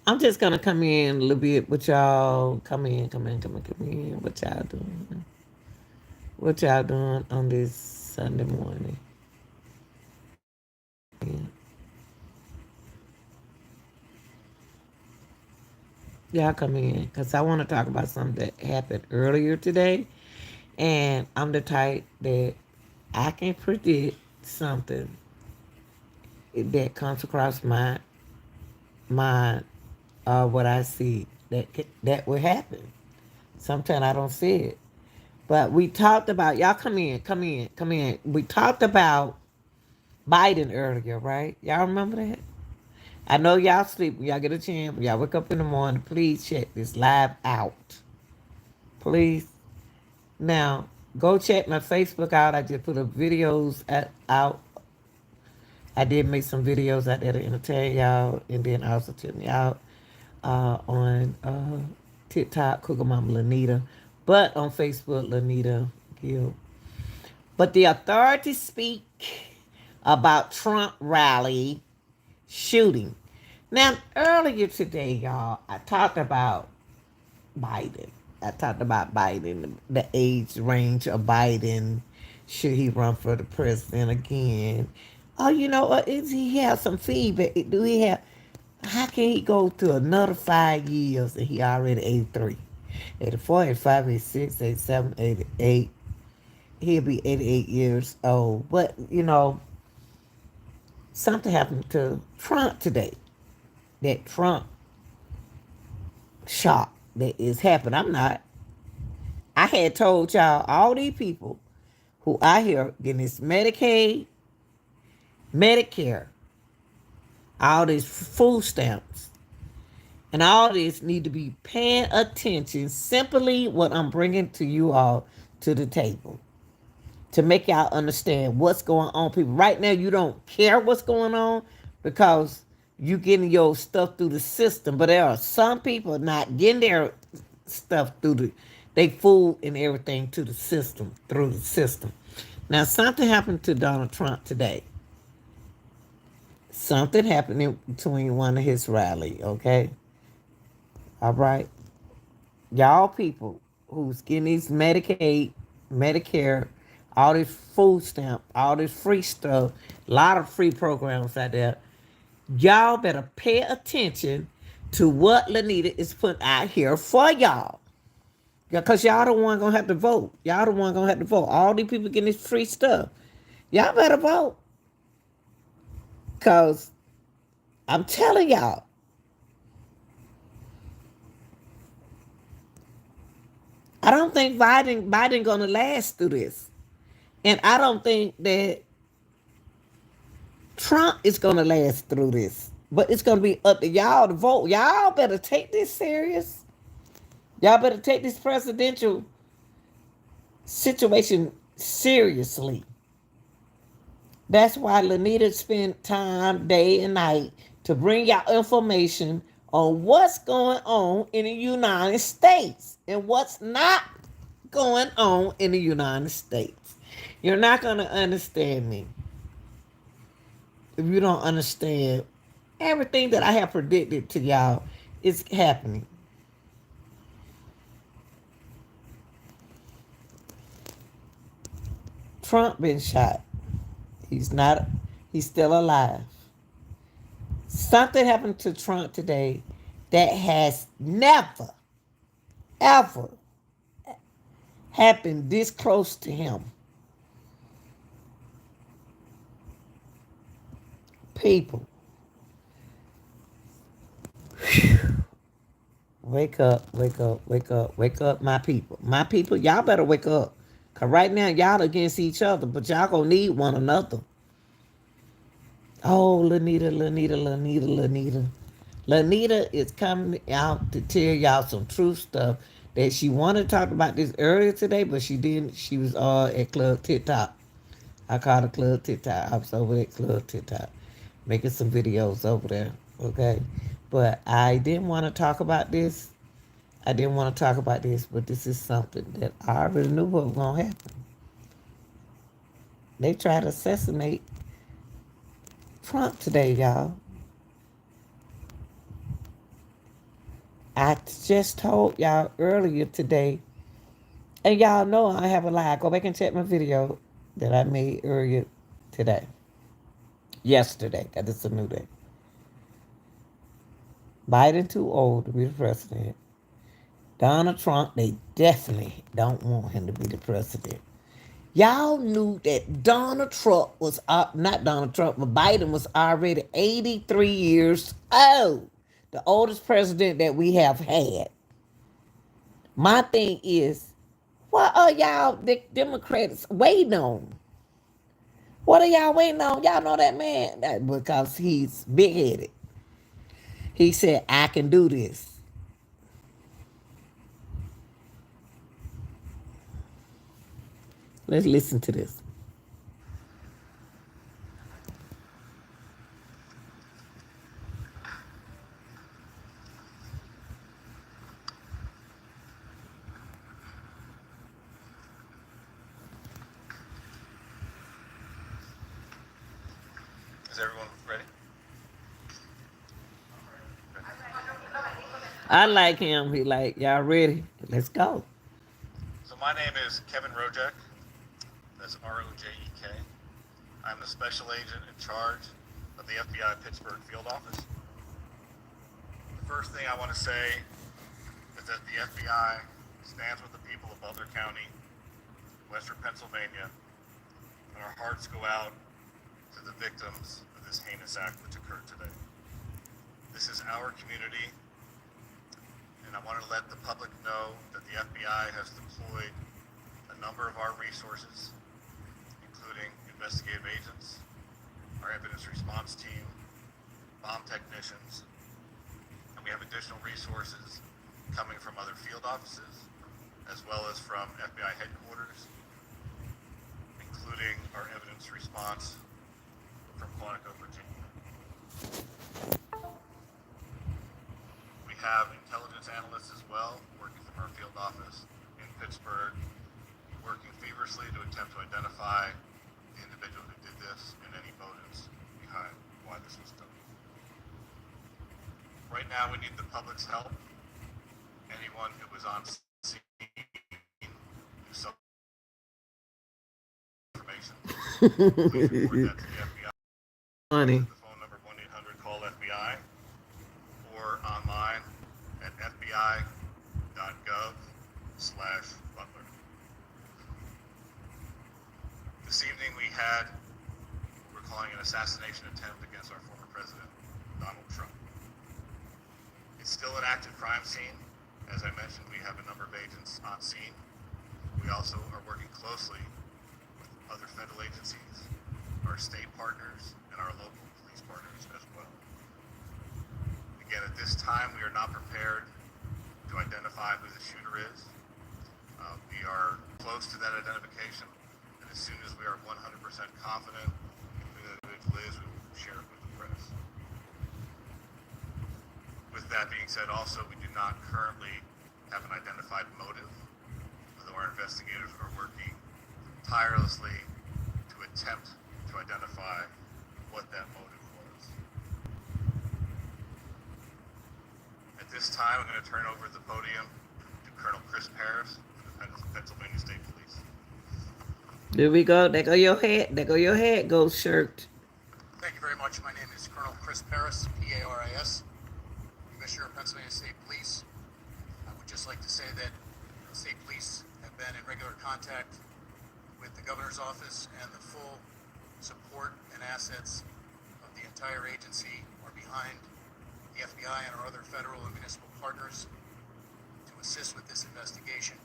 I'm just gonna come in a little bit with y'all. Come in. What y'all doing? What y'all doing on this Sunday morning? Y'all come in because I want to talk about something that happened earlier today, and I'm the type that I can predict something that comes across my mind, what I see that will happen. Sometimes I don't see it. But we talked about y'all come in. We talked about Biden earlier, right? Y'all remember that? I know y'all sleep when y'all get a chance. When y'all wake up in the morning, please check this live out. Please. Now, go check my Facebook out. I just put up videos out. I did make some videos out there to entertain y'all and then also tell me out on TikTok, Cougar Mama Lanita, but on Facebook, Lanita Gill. But the authorities speak about Trump rally shooting. Now, earlier today, y'all, I talked about Biden. I talked about Biden, the age range of Biden. Should he run for the president again? Oh, you know, is he have some feedback? Do he have? How can he go to another 5 years and he already 83? 84, 85, 86, 87, 88. He'll be 88 years old. But, you know, something happened to Trump today. That Trump shock that is happening. I'm not. I had told y'all all these people who I hear getting this Medicaid, Medicare, all these food stamps, and all this need to be paying attention. Simply what I'm bringing to you all to the table to make y'all understand what's going on. People, right now you don't care what's going on because you getting your stuff through the system, but there are some people not getting their stuff through they food and everything to the system through the system. Now something happened to Donald Trump today. Something happened in between one of his rally. Okay, all right, y'all people who's getting these Medicaid, Medicare, all this food stamp, all this free stuff, a lot of free programs out there. Y'all better pay attention to what Lanita is putting out here for y'all. Because y'all the one gonna have to vote. Y'all the one gonna have to vote. All these people getting this free stuff. Y'all better vote. Cause I'm telling y'all, I don't think Biden gonna last through this. And I don't think that Trump is gonna last through this. But it's gonna be up to y'all to vote. Y'all better take this serious. Y'all better take this presidential situation seriously. That's why Lanita spent time day and night to bring y'all information on what's going on in the United States and what's not going on in the United States. You're not going to understand me if you don't understand everything that I have predicted to y'all is happening. Trump been shot. He's not, he's still alive. Something happened to Trump today that has never, ever happened this close to him. People, wake up, wake up, wake up, wake up, my people. My people, y'all better wake up. Because right now, y'all against each other, but y'all going to need one another. Oh, Lanita, Lanita, Lanita, Lanita. Lanita is coming out to tell y'all some true stuff that she wanted to talk about this earlier today, but she didn't. She was at Club TikTok. I called it Club TikTok. I was over at Club TikTok making some videos over there. Okay. But I didn't want to talk about this. I didn't want to talk about this, but this is something that I already knew what was going to happen. They tried to assassinate Trump today, y'all. I just told y'all earlier today, and y'all know I have a lie. Go back and check my video that I made earlier today. Yesterday, that is a new day. Biden too old to be the president. Donald Trump, they definitely don't want him to be the president. Y'all knew that Donald Trump was, not Donald Trump, but Biden was already 83 years old. The oldest president that we have had. My thing is, what are y'all Democrats waiting on? What are y'all waiting on? Y'all know that man? Because he's big headed. He said, I can do this. Let's listen to this. Is everyone ready? I like him. He like, y'all ready? Let's go. So my name is Kevin Rojek. That's Rojek. I'm the special agent in charge of the FBI Pittsburgh field office. The first thing I want to say is that the FBI stands with the people of Butler County, Western Pennsylvania, and our hearts go out to the victims of this heinous act which occurred today. This is our community, and I want to let the public know that the FBI has deployed a number of our resources, including investigative agents, our evidence response team, bomb technicians, and we have additional resources coming from other field offices, as well as from FBI headquarters, including our evidence response from Quantico, Virginia. We have intelligence analysts as well, working from our field office in Pittsburgh, working feverishly to attempt to identify the individual who did this and any motives behind why this was done. Right now, we need the public's help. Anyone who was on scene who saw information, please report that to the FBI. Funny. The phone number 1-800-CALL-FBI or online at fbi.gov/Butler. This evening we had, we're calling an assassination attempt against our former president, Donald Trump. It's still an active crime scene. As I mentioned, we have a number of agents on scene. We also are working closely with other federal agencies, our state partners, and our local police partners as well. Again, at this time, we are not prepared to identify who the shooter is. We are close to that identification, and as soon as we are 100% confident in who that individual is, we will share it with the press. With that being said, also, we do not currently have an identified motive, although our investigators are working tirelessly to attempt to identify what that motive was. At this time, I'm going to turn over the podium to Colonel Chris Paris from the Pennsylvania State Police. There we go. There go your head. There go your head, ghost shirt. Thank you very much. My name is Colonel Chris Paris, P-A-R-I-S, Commissioner of Pennsylvania State Police. I would just like to say that the State Police have been in regular contact with the Governor's Office, and the full support and assets of the entire agency are behind the FBI and our other federal and municipal partners to assist with this investigation.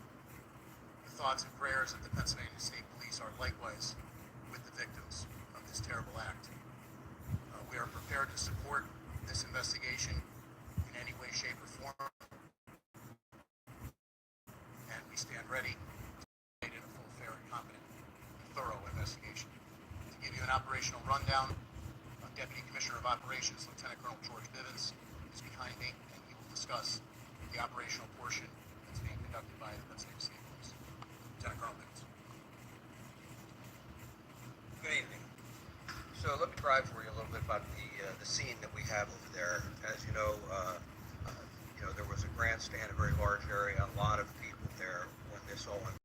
The thoughts and prayers of the Pennsylvania State Police are likewise with the victims of this terrible act. We are prepared to support this investigation in any way, shape, or form, and we stand ready to participate in a full, fair, and competent, and thorough investigation. To give you an operational rundown, Deputy Commissioner of Operations, Lieutenant Colonel George Bivens, is behind me, and he will discuss the operational portion that's being conducted by the Pennsylvania State Police. Lieutenant Colonel Bivens. Good evening. So let me describe for you a little bit about the scene that we have over there. As you know, there was a grandstand, a very large area, a lot of people there when this all went.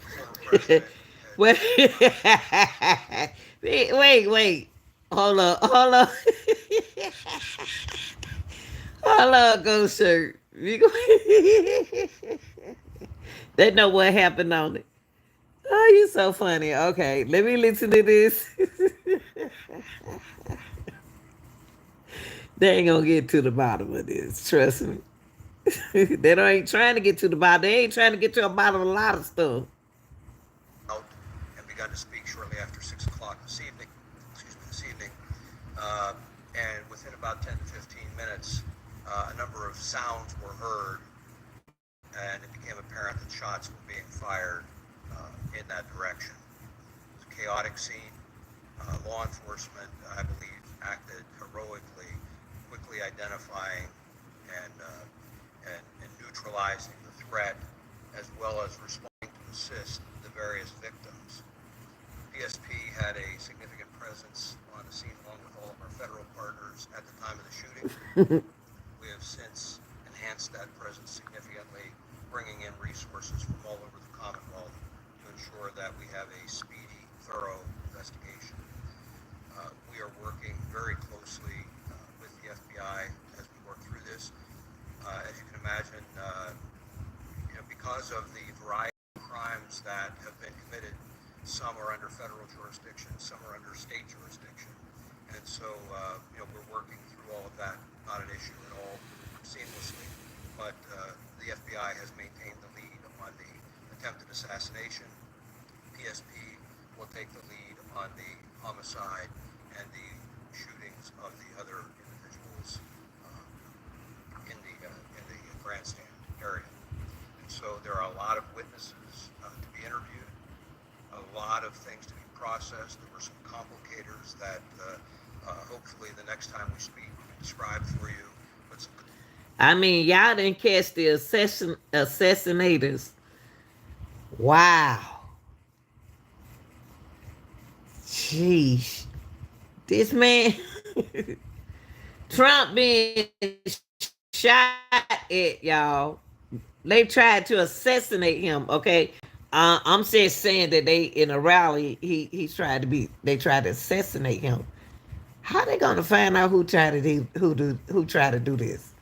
Former president Wait, had wait. Hold on, hold on. Hold on, go shirt. They know what happened on it. Oh, you so funny. Okay, let me listen to this. They ain't gonna get to the bottom of this. Trust me. They don't ain't trying to get to the bottom. They ain't trying to get to the bottom of a lot of stuff. out and begun to speak shortly after 6 o'clock this evening. Uh, and within about 10 to 15 minutes, a number of sounds were heard, and it became apparent that shots were being fired in that direction. It was a chaotic scene. Law enforcement, I believe, acted heroically, quickly identifying and neutralizing the threat, as well as responding to assist the various victims. PSP had a significant presence on the scene along with all of our federal partners at the time of the shooting. We have since enhanced that presence significantly, bringing in resources from all over the Commonwealth to ensure that we have a speedy, thorough investigation. We are working very closely with the FBI as we work through this. As you can imagine, because of the variety of crimes that have been committed, some are under federal jurisdiction, some are under state jurisdiction. And so, we're working through all of that, not an issue at all, seamlessly. But the FBI has maintained the lead on the attempted assassination. PSP will take the lead on the homicide and the shootings of the other individuals in the grandstand area. And so there are a lot of witnesses to be interviewed, a lot of things to be processed. There were some complicators that hopefully the next time we speak we can describe for you. But I mean, y'all didn't catch the assassinators. Wow. Jeez. This man, Trump being shot at, y'all. They tried to assassinate him, okay? I'm just saying that they, in a rally, they tried to assassinate him. How they gonna find out who tried to do this?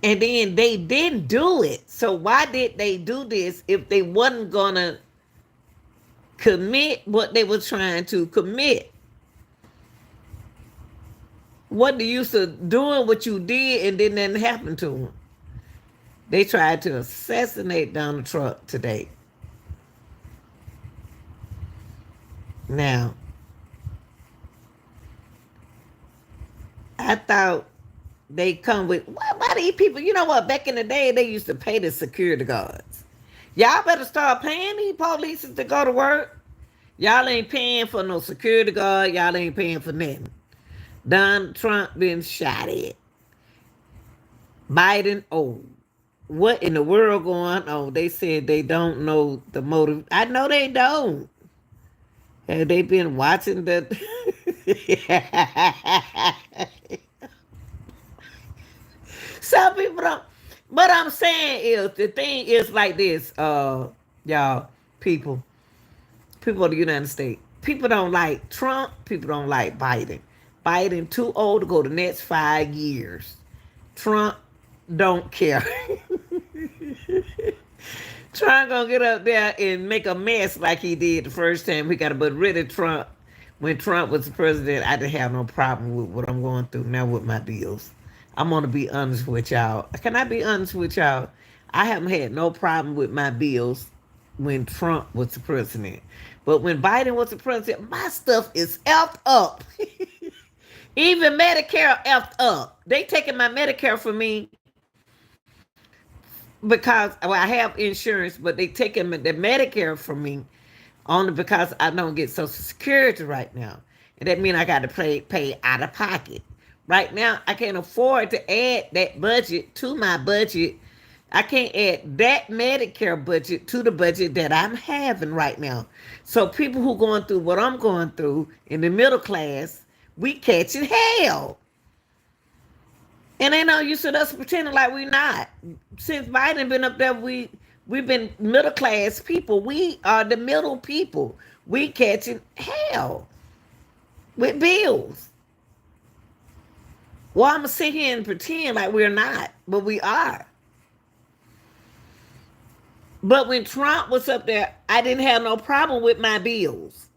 And then they didn't do it. So why did they do this if they wasn't gonna commit what they were trying to commit? What the use of doing what you did and then nothing happened to them? They tried to assassinate Donald Trump today. Now, I thought they come with, why these people, you know what, back in the day, they used to pay the security guards. Y'all better start paying these police to go to work. Y'all ain't paying for no security guard. Y'all ain't paying for nothing. Donald Trump been shot at. Biden, what in the world going on? They said they don't know the motive. I know they don't. Have they been watching the... Some people don't. But I'm saying is, the thing is like this, y'all, people of the United States. People don't like Trump. People don't like Biden. Biden too old to go the next 5 years. Trump don't care. Trump gonna get up there and make a mess like he did the first time. We got to put rid of Trump. When Trump was the president, I didn't have no problem with what I'm going through now with my bills. I'm gonna be honest with y'all. Can I be honest with y'all? I haven't had no problem with my bills when Trump was the president. But when Biden was the president, my stuff is effed up. Even Medicare effed up. They taking my Medicare from me because I have insurance, but they taking the Medicare from me only because I don't get Social Security right now. And that means I got to pay out of pocket. Right now, I can't afford to add that budget to my budget. I can't add that Medicare budget to the budget that I'm having right now. So people who going through what I'm going through in the middle class, we catching hell. And ain't no use of us pretending like we not. Since Biden been up there, we've been middle class people. We are the middle people. We catching hell with bills. Well, I'm gonna sit here and pretend like we're not, but we are. But when Trump was up there, I didn't have no problem with my bills.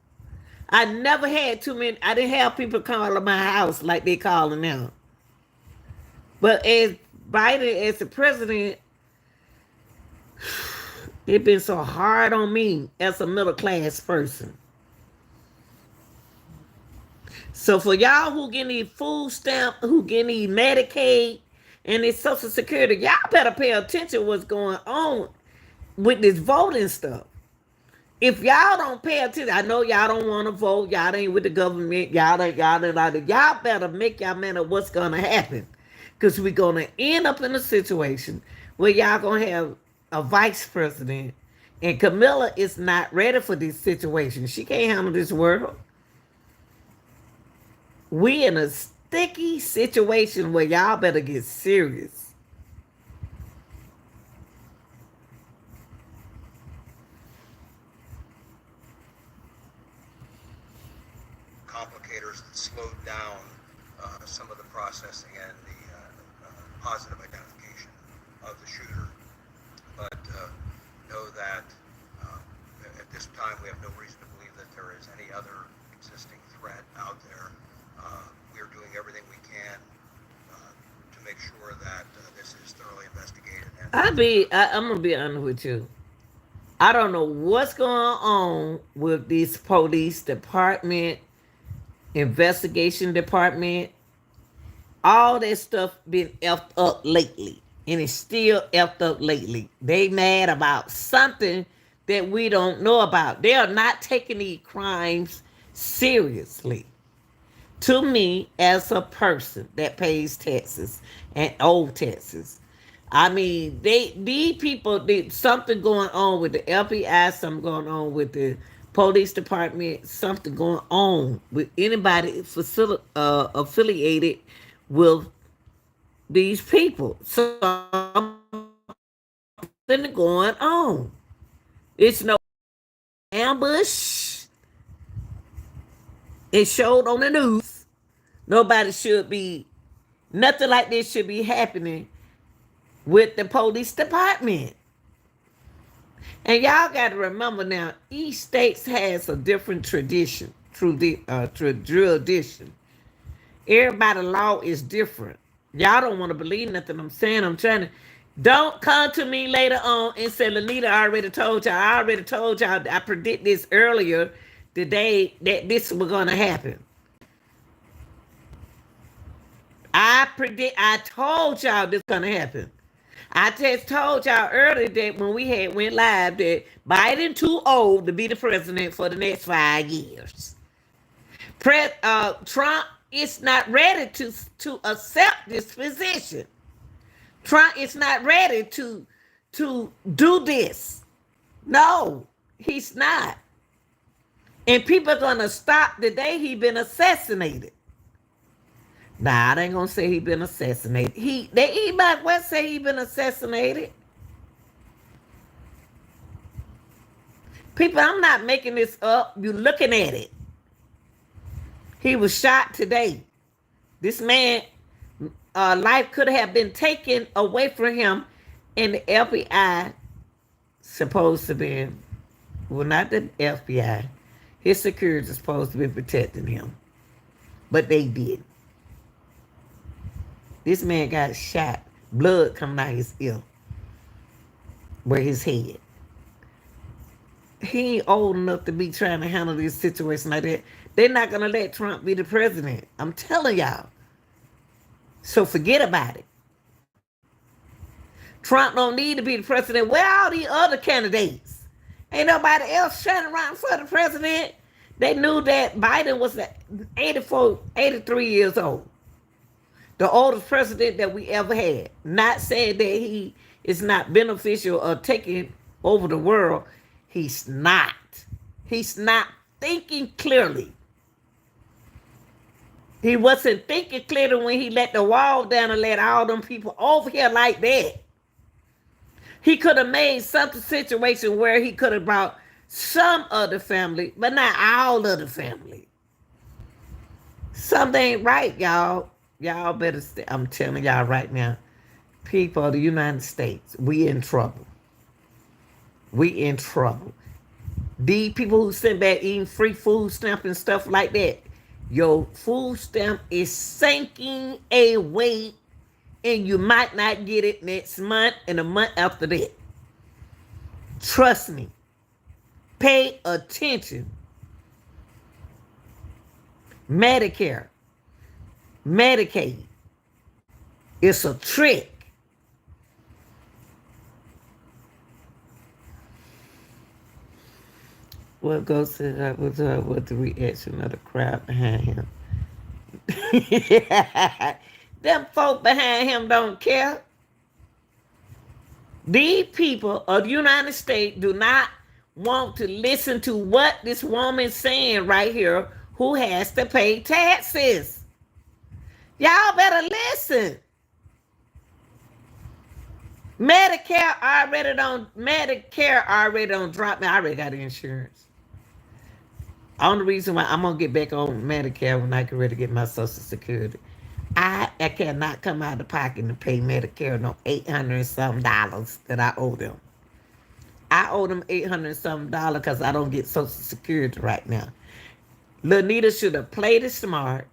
I never had too many. I didn't have people calling my house like they calling now. But as Biden as the president, it been so hard on me as a middle class person. So for y'all who getting these food stamp, who getting these Medicaid and this Social Security, y'all better pay attention what's going on with this voting stuff. If y'all don't pay attention, I know y'all don't want to vote. Y'all ain't with the government. Y'all better make y'all man of what's gonna happen, because we're gonna end up in a situation where y'all gonna have a vice president, and Camilla is not ready for this situation. She can't handle this world. We in a sticky situation where y'all better get serious. Complicators that slowed down some of the processing and the positive identification of the shooter. But know that at this time we have no reason to believe that there is any other existing threat out there. We are doing everything we can to make sure that this is thoroughly investigated. I'm gonna be honest with you. I don't know what's going on with this police department, investigation department. All that stuff been effed up lately, and it's still effed up lately. They mad about something that we don't know about. They are not taking these crimes seriously. To me, as a person that pays taxes and owe taxes, I mean, these people did something going on with the FBI, something going on with the police department, something going on with anybody affiliated with these people. Something going on. It's no ambush. It showed on the news. Nobody should be, nothing like this should be happening with the police department. And y'all got to remember now, each state has a different tradition, tradition. Everybody's law is different. Y'all don't want to believe nothing I'm saying. I'm trying to. Don't come to me later on and say, Lanita, I already told y'all. I already told y'all. I predict this earlier today that this was going to happen. I told y'all this going to happen. I just told y'all earlier that when we had went live that Biden too old to be the president for the next 5 years. Trump is not ready to accept this position. Trump is not ready to do this. No, he's not. And people are gonna stop the day he been assassinated. Nah, I ain't gonna say he been assassinated. He might well say he been assassinated. People, I'm not making this up. You looking at it. He was shot today. This man, life could have been taken away from him, and the FBI supposed to be, well, not the FBI. His security is supposed to be protecting him, but they did. This man got shot. Blood coming out his ear. Where his head. He ain't old enough to be trying to handle this situation like that. They're not going to let Trump be the president. I'm telling y'all. So forget about it. Trump don't need to be the president. Where are all these other candidates? Ain't nobody else trying to run for the president. They knew that Biden was 83 years old. The oldest president that we ever had. Not saying that he is not beneficial or taking over the world. He's not. He's not thinking clearly. He wasn't thinking clearly when he let the wall down and let all them people over here like that. He could have made some situation where he could have brought some of the family, but not all of the family. Something ain't right, y'all. Y'all better stay. I'm telling y'all right now, people of the United States, we in trouble. We in trouble. These people who sit back eating free food stamp and stuff like that, your food stamp is sinking away, and you might not get it next month and a month after that. Trust me. Pay attention. Medicare, Medicaid, it's a trick. What goes to that with the reaction of the crowd behind him? Them folk behind him don't care. These people of the United States do not want to listen to what this woman's saying right here, who has to pay taxes. Y'all better listen. Medicare already don't drop me. I already got insurance. Only reason why I'm gonna get back on Medicare when I can really get my Social Security. I cannot come out of pocket and pay Medicare no $800 and something that I owe them. I owe them $800 and something because I don't get Social Security right now. Lanita should have played it smart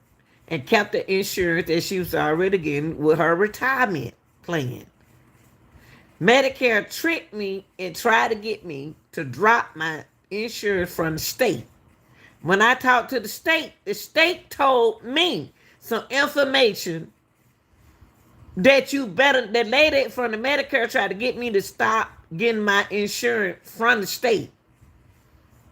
and kept the insurance that she was already getting with her retirement plan. Medicare tricked me and tried to get me to drop my insurance from the state. When I talked to the state told me some information that the lady from the Medicare tried to get me to stop getting my insurance from the state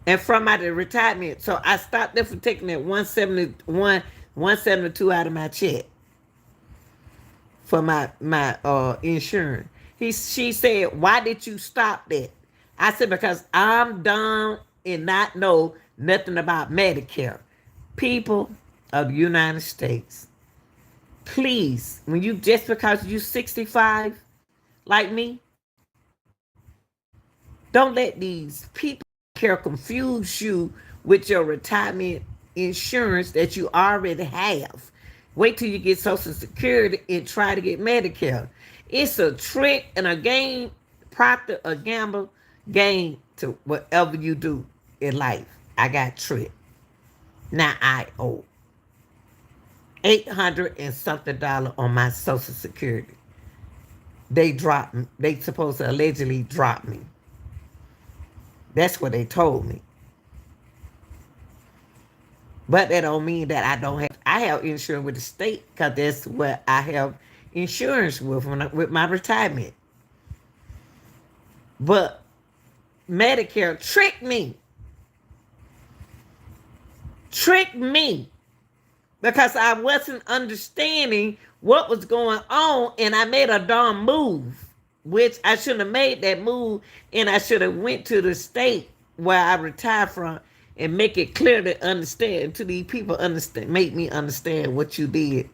and from my retirement. So I stopped them from taking that 172 out of my check for my insurance. She said, "Why did you stop that?" I said, "Because I'm dumb and not know nothing about Medicare." People of the United States, please, just because you 65 like me, don't let these people confuse you with your retirement insurance that you already have. Wait till you get Social Security and try to get Medicare. It's a trick and a game, a gamble game to whatever you do in life. I got tricked. Now I owe $800 and something on my Social Security. They dropped me. They supposed to allegedly drop me. That's what they told me. But that don't mean that I have insurance with the state, because that's what I have insurance with my retirement. But Medicare tricked me. Because I wasn't understanding what was going on, and I made a dumb move, which I shouldn't have made that move, and I should have went to the state where I retired from and make it clear to understand, to these people make me understand what you did.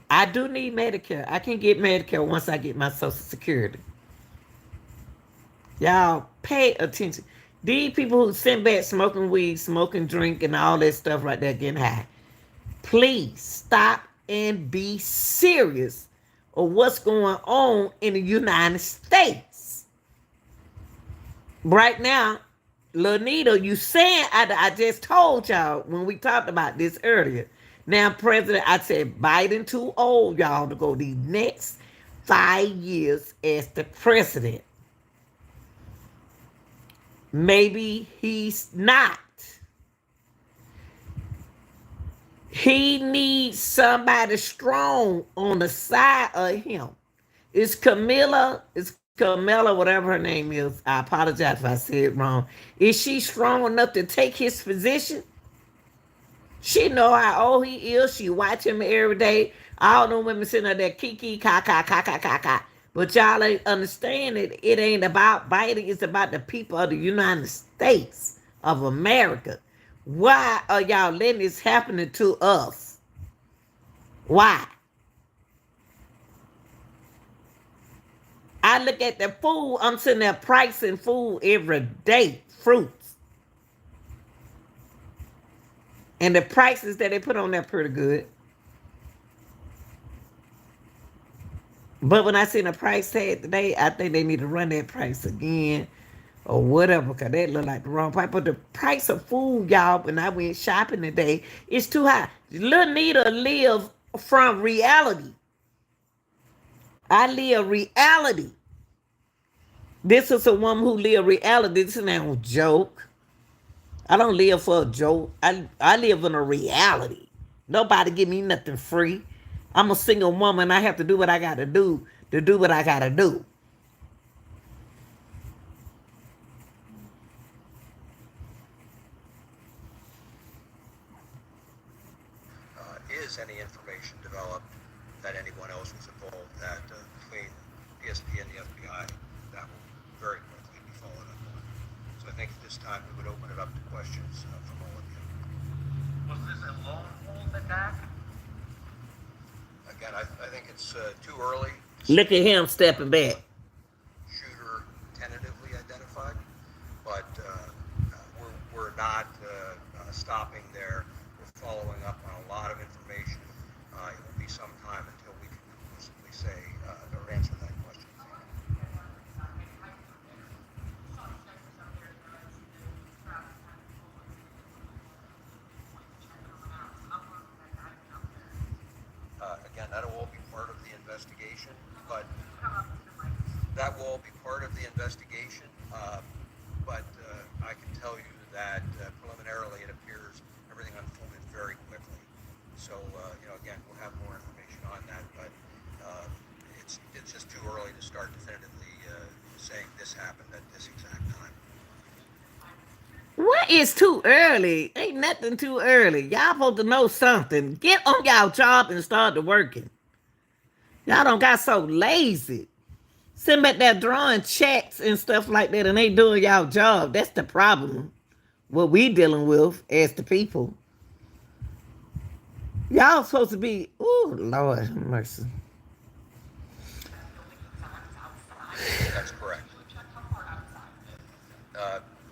I do need Medicare. I can get Medicare once I get my Social Security. Y'all pay attention. These people who sit back smoking weed, smoking drink, and all that stuff right there getting high, please stop and be serious of what's going on in the United States. Right now, Lanita, you saying, I just told y'all when we talked about this earlier. Now, President, I said Biden too old, y'all, to go the next 5 years as the president. Maybe he's not. He needs somebody strong on the side of him. It's Camilla, whatever her name is. I apologize if I said it wrong. Is she strong enough to take his position? She know how old he is. She watch him every day. All them women sitting there kiki, ka. But y'all ain't understand it. It ain't about Biden. It's about the people of the United States of America. Why are y'all letting this happen to us? Why? I look at the food. I'm sitting there pricing food every day, fruits. And the prices that they put on there pretty good. But when I seen the price tag today, I think they need to run that price again or whatever, because that look like the wrong price. But the price of food, y'all, when I went shopping today, is too high. Little Nita live from reality. I live reality. This is a woman who live reality. This is not a joke. I don't live for a joke. I live in a reality. Nobody give me nothing free. I'm a single woman. I have to do what I got to do what I got to do. Is any information developed that anyone else was involved that between PSP and the FBI, that will very quickly be followed up on. So I think at this time we would open it up to questions from all of you. Was this a lone wolf attack? Again, I think it's too early. Look at him stepping back. Shooter tentatively identified, but we're not stopping there. We're following up on a lot of information. It will be some time until we can conclusively say or answer that question. Again, that'll all be part of the investigation, but that will all be part of the investigation. But I can tell you that preliminarily it appears everything unfolded very quickly. So, again, we'll have more information on that, but it's just too early to start definitively saying this happened at this exact time. What is too early? Ain't nothing too early. Y'all supposed to know something. Get on y'all job and start to working. Y'all don't got so lazy. Sitting back there drawing checks and stuff like that, and they doing y'all job. That's the problem. What we dealing with as the people. Y'all supposed to be, oh Lord have mercy. That's correct.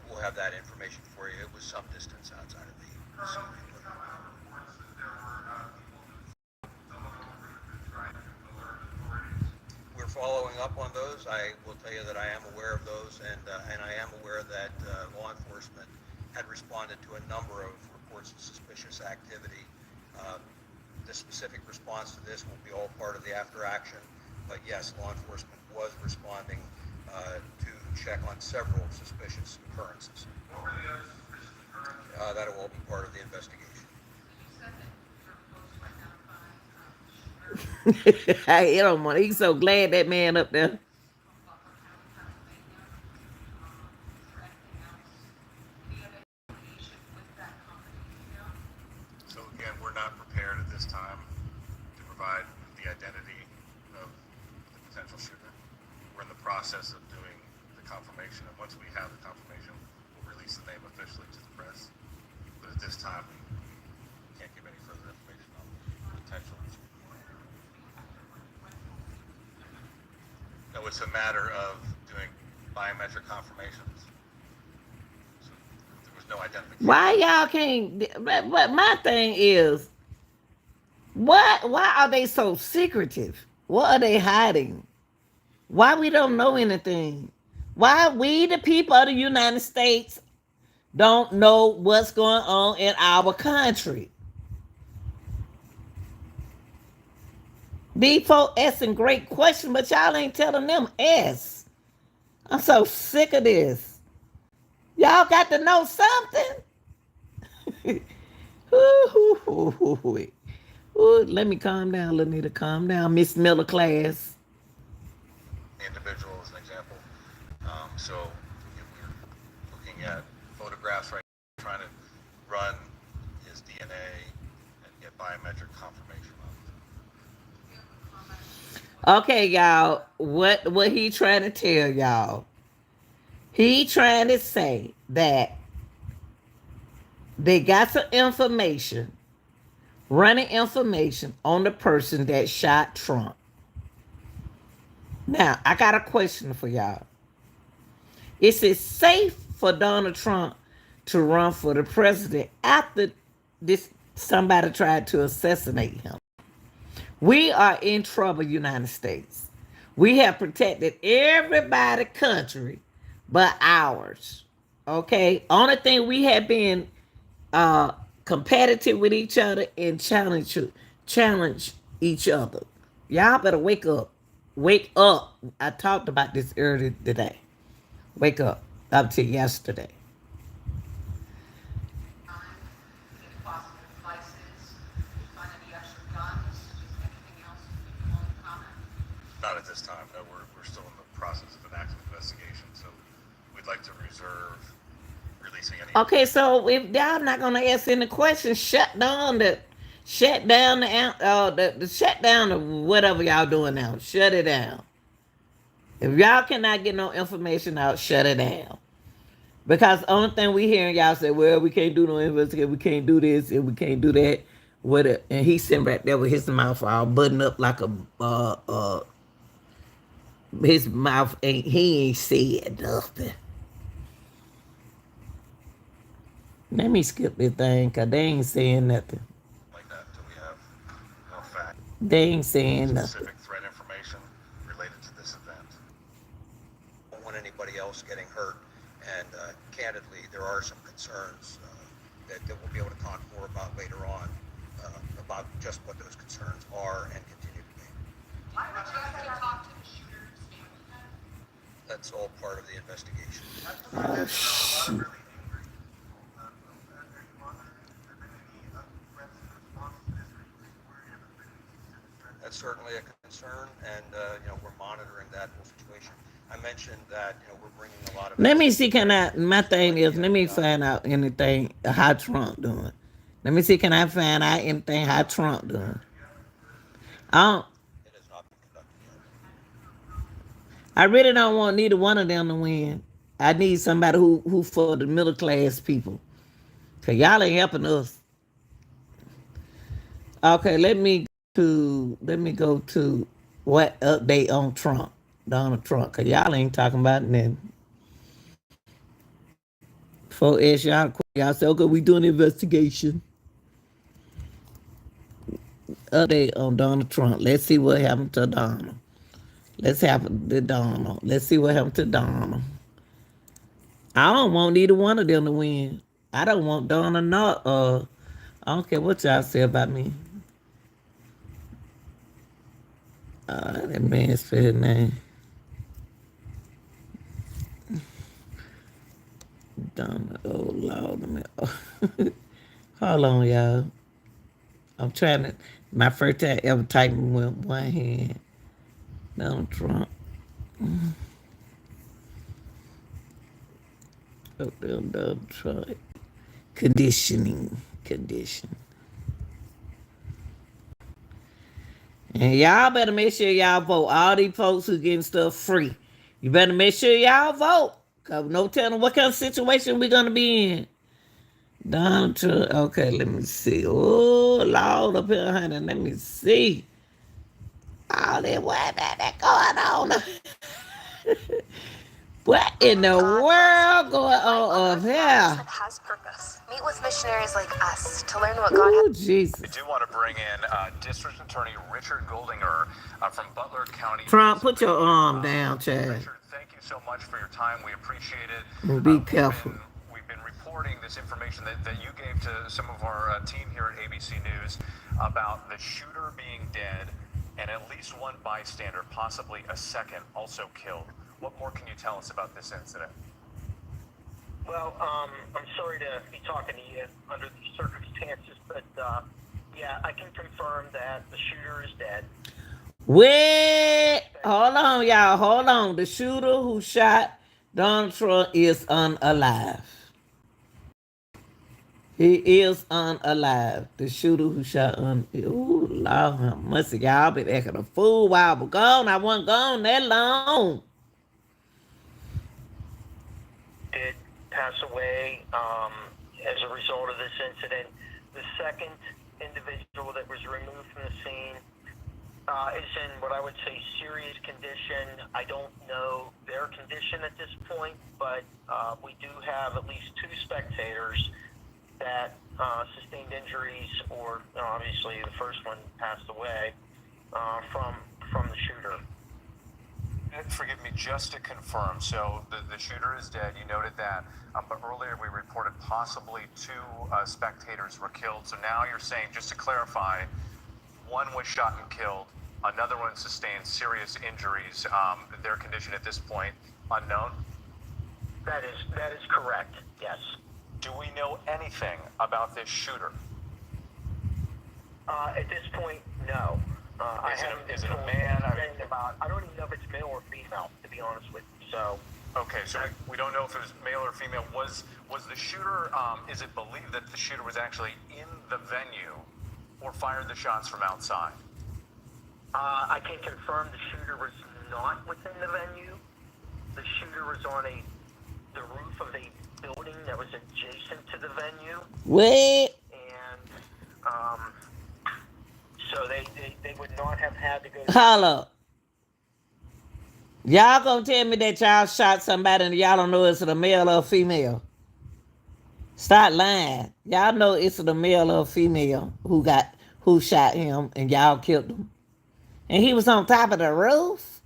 We'll have that information for you. It was some distance outside of the city. We're following up on those. I will tell you that I am aware of those, and I am aware that law enforcement had responded to a number of reports of suspicious activity. The specific response to this will be all part of the after action, but yes, law enforcement was responding to check on several suspicious occurrences. What were the other suspicious occurrences? That'll all be part of the investigation. I don't want. He's so glad that man up there. So again, we're not prepared at this time to provide the identity of the potential shooter. We're in the process of doing the confirmation, and once we have the confirmation, we'll release the name officially to the press. But at this time, we can't give any further information on the potential. No, it's a matter of doing biometric confirmations. So there was no identification. Why y'all can't? But my thing is, why are they so secretive? What are they hiding? Why we don't know anything? Why we, the people of the United States, don't know what's going on in our country? These folks asking great questions, but y'all ain't telling them S. I'm so sick of this. Y'all got to know something. Ooh, let me calm down, Lanita. Calm down, Miss Miller class. Individual as an example. So we're looking at photographs right now, trying to run his DNA and get biometric confirmation of it. Okay, y'all. What he trying to tell y'all? He trying to say that they got some information running information on the person that shot Trump. Now, I got a question for y'all. Is it safe for Donald Trump to run for the president after this somebody tried to assassinate him? We are in trouble, United States. We have protected everybody's country but ours. Okay? Only thing we have been uh competitive with each other and challenge each other. Y'all better wake up. Wake up. I talked about this earlier today. Wake up to yesterday. Not at this time. No, we're still in the process of an active investigation, so we'd like to reserve releasing any. Okay, so if y'all not gonna ask any questions, shut down the whatever y'all doing now. Shut it down. If y'all cannot get no information out, shut it down. Because the only thing we hearing y'all say, well, we can't do no investigation, we can't do this, and we can't do that. And he's sitting right there with his mouth all buttoned up like his mouth he ain't said nothing. Let me skip this thing, cause they ain't saying nothing. Like that until we have more fact, They ain't saying nothing. specific threat information related to this event. Don't want anybody else getting hurt. And candidly, there are some concerns that we'll be able to talk more about later on about just what those concerns are and continue to be. Why would you have to talk to the shooter's family? That's all part of the investigation. Oh, shoot. That's certainly a concern, and we're monitoring that whole situation. I mentioned that we're bringing a lot of. Let me see, my thing is, let me find out anything how Trump doing. Let me see, can I find out anything how Trump doing? I don't, It has not been conducted yet. I really don't want neither one of them to win. I need somebody who for the middle class people. Cause y'all ain't helping us. Okay, let me go to what update on Trump, Donald Trump. Cause y'all ain't talking about nothing. For ask y'all say, okay, we doing an investigation. Update on Donald Trump. Let's see what happened to Donald. Let's happen to Donald. Let's see what happened to Donald. I don't want either one of them to win. I don't want Donald not. I don't care what y'all say about me. That man's fair name. Donald. Oh Lord, hold on, y'all. I'm trying to. My first time ever typing with one hand. Donald Trump. Oh, Donald Trump. Condition. And y'all better make sure y'all vote. All these folks who getting stuff free. You better make sure y'all vote. Cause no telling what kind of situation we're gonna be in. Donald Trump. Okay, let me see. Oh Lord up here, honey. Let me see. All that what that going on. What in the world going on up here? Has purpose. Meet with missionaries like us to learn what God Oh has. Jesus. I do want to bring in District Attorney Richard Goldinger from Butler County. Trump, put your arm down, Chad. Richard, thank you so much for your time. We appreciate it. Be careful. We've been reporting this information that you gave to some of our team here at ABC News about the shooter being dead and at least one bystander, possibly a second, also killed. What more can you tell us about this incident? Well, I'm sorry to be talking to you under these circumstances, but yeah, I can confirm that the shooter is dead. Wait, hold on, y'all. Hold on. The shooter who shot Donald Trump is unalive. He is unalive. The shooter who shot ooh, Lord, must have y'all been acting a fool while but gone. I wasn't gone that long. Did pass away as a result of this incident. The second individual that was removed from the scene is in what I would say serious condition. I don't know their condition at this point, but we do have at least 2 spectators that sustained injuries, or obviously the first one passed away from the shooter. Forgive me, just to confirm, so the shooter is dead, you noted that, but earlier we reported possibly 2 spectators were killed, so now you're saying, just to clarify, one was shot and killed, another one sustained serious injuries, their condition at this point, unknown? That is correct, yes. Do we know anything about this shooter? At this point, no. Is it a man? I don't even know if it's male or female, to be honest with you. So. Okay, so we don't know if it was male or female. Was the shooter? Is it believed that the shooter was actually in the venue, or fired the shots from outside? I can confirm the shooter was not within the venue. The shooter was on the roof of a building that was adjacent to the venue. Wait. And so they would not have had to go. Hold up. Y'all gonna tell me that y'all shot somebody and y'all don't know it's a male or a female? Stop lying. Y'all know it's a male or a female who shot him and y'all killed him. And he was on top of the roof?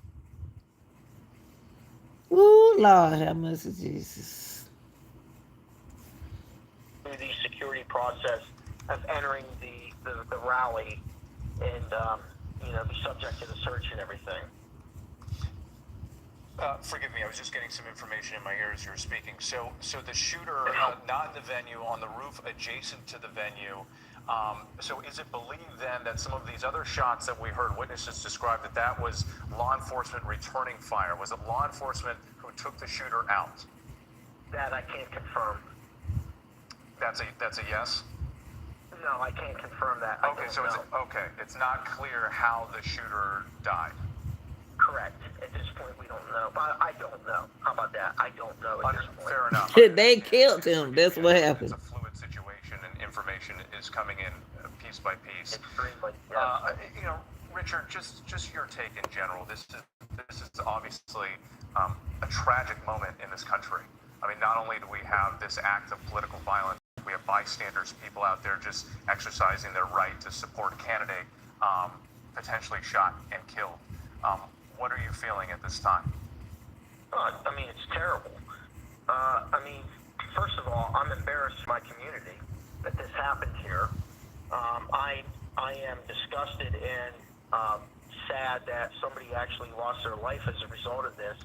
Ooh, Lord, have mercy, Jesus. Through the security process of entering the rally and be subject to the search and everything. Forgive me, I was just getting some information in my ear as you were speaking. So the shooter, not in the venue, on the roof adjacent to the venue. So is it believed then that some of these other shots that we heard witnesses describe that was law enforcement returning fire? Was it law enforcement who took the shooter out? That I can't confirm. That's a yes? No, I can't confirm that. Okay, so it's not clear how the shooter died. Correct. At this point, we don't know. But I don't know. How about that? I don't know at this point. Fair enough. They killed him. That's what happened. It's a fluid situation, and information is coming in piece by piece. Extremely. Yes. Richard, just your take in general. This is obviously a tragic moment in this country. I mean, not only do we have this act of political violence, we have bystanders, people out there just exercising their right to support a candidate, potentially shot and killed. What are you feeling at this time? I mean, it's terrible. First of all, I'm embarrassed for my community that this happened here. I am disgusted and sad that somebody actually lost their life as a result of this.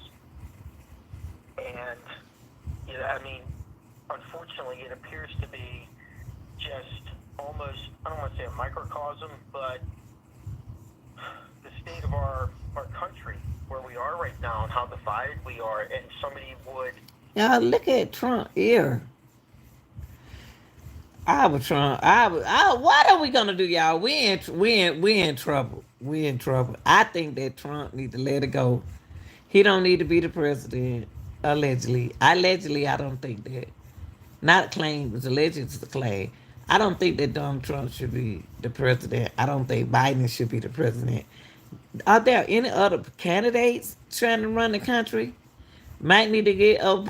And, unfortunately, it appears to be just almost, I don't want to say a microcosm, but the state of our country, where we are right now and how divided we are, and somebody would... Y'all look at Trump here. What are we gonna do, y'all? We in trouble. We in trouble. I think that Trump need to let it go. He don't need to be the president. Allegedly, I don't think that. Not claim, it's alleged, it's a claim. I don't think that Donald Trump should be the president. I don't think Biden should be the president. Are there any other candidates trying to run the country? Might need to get up.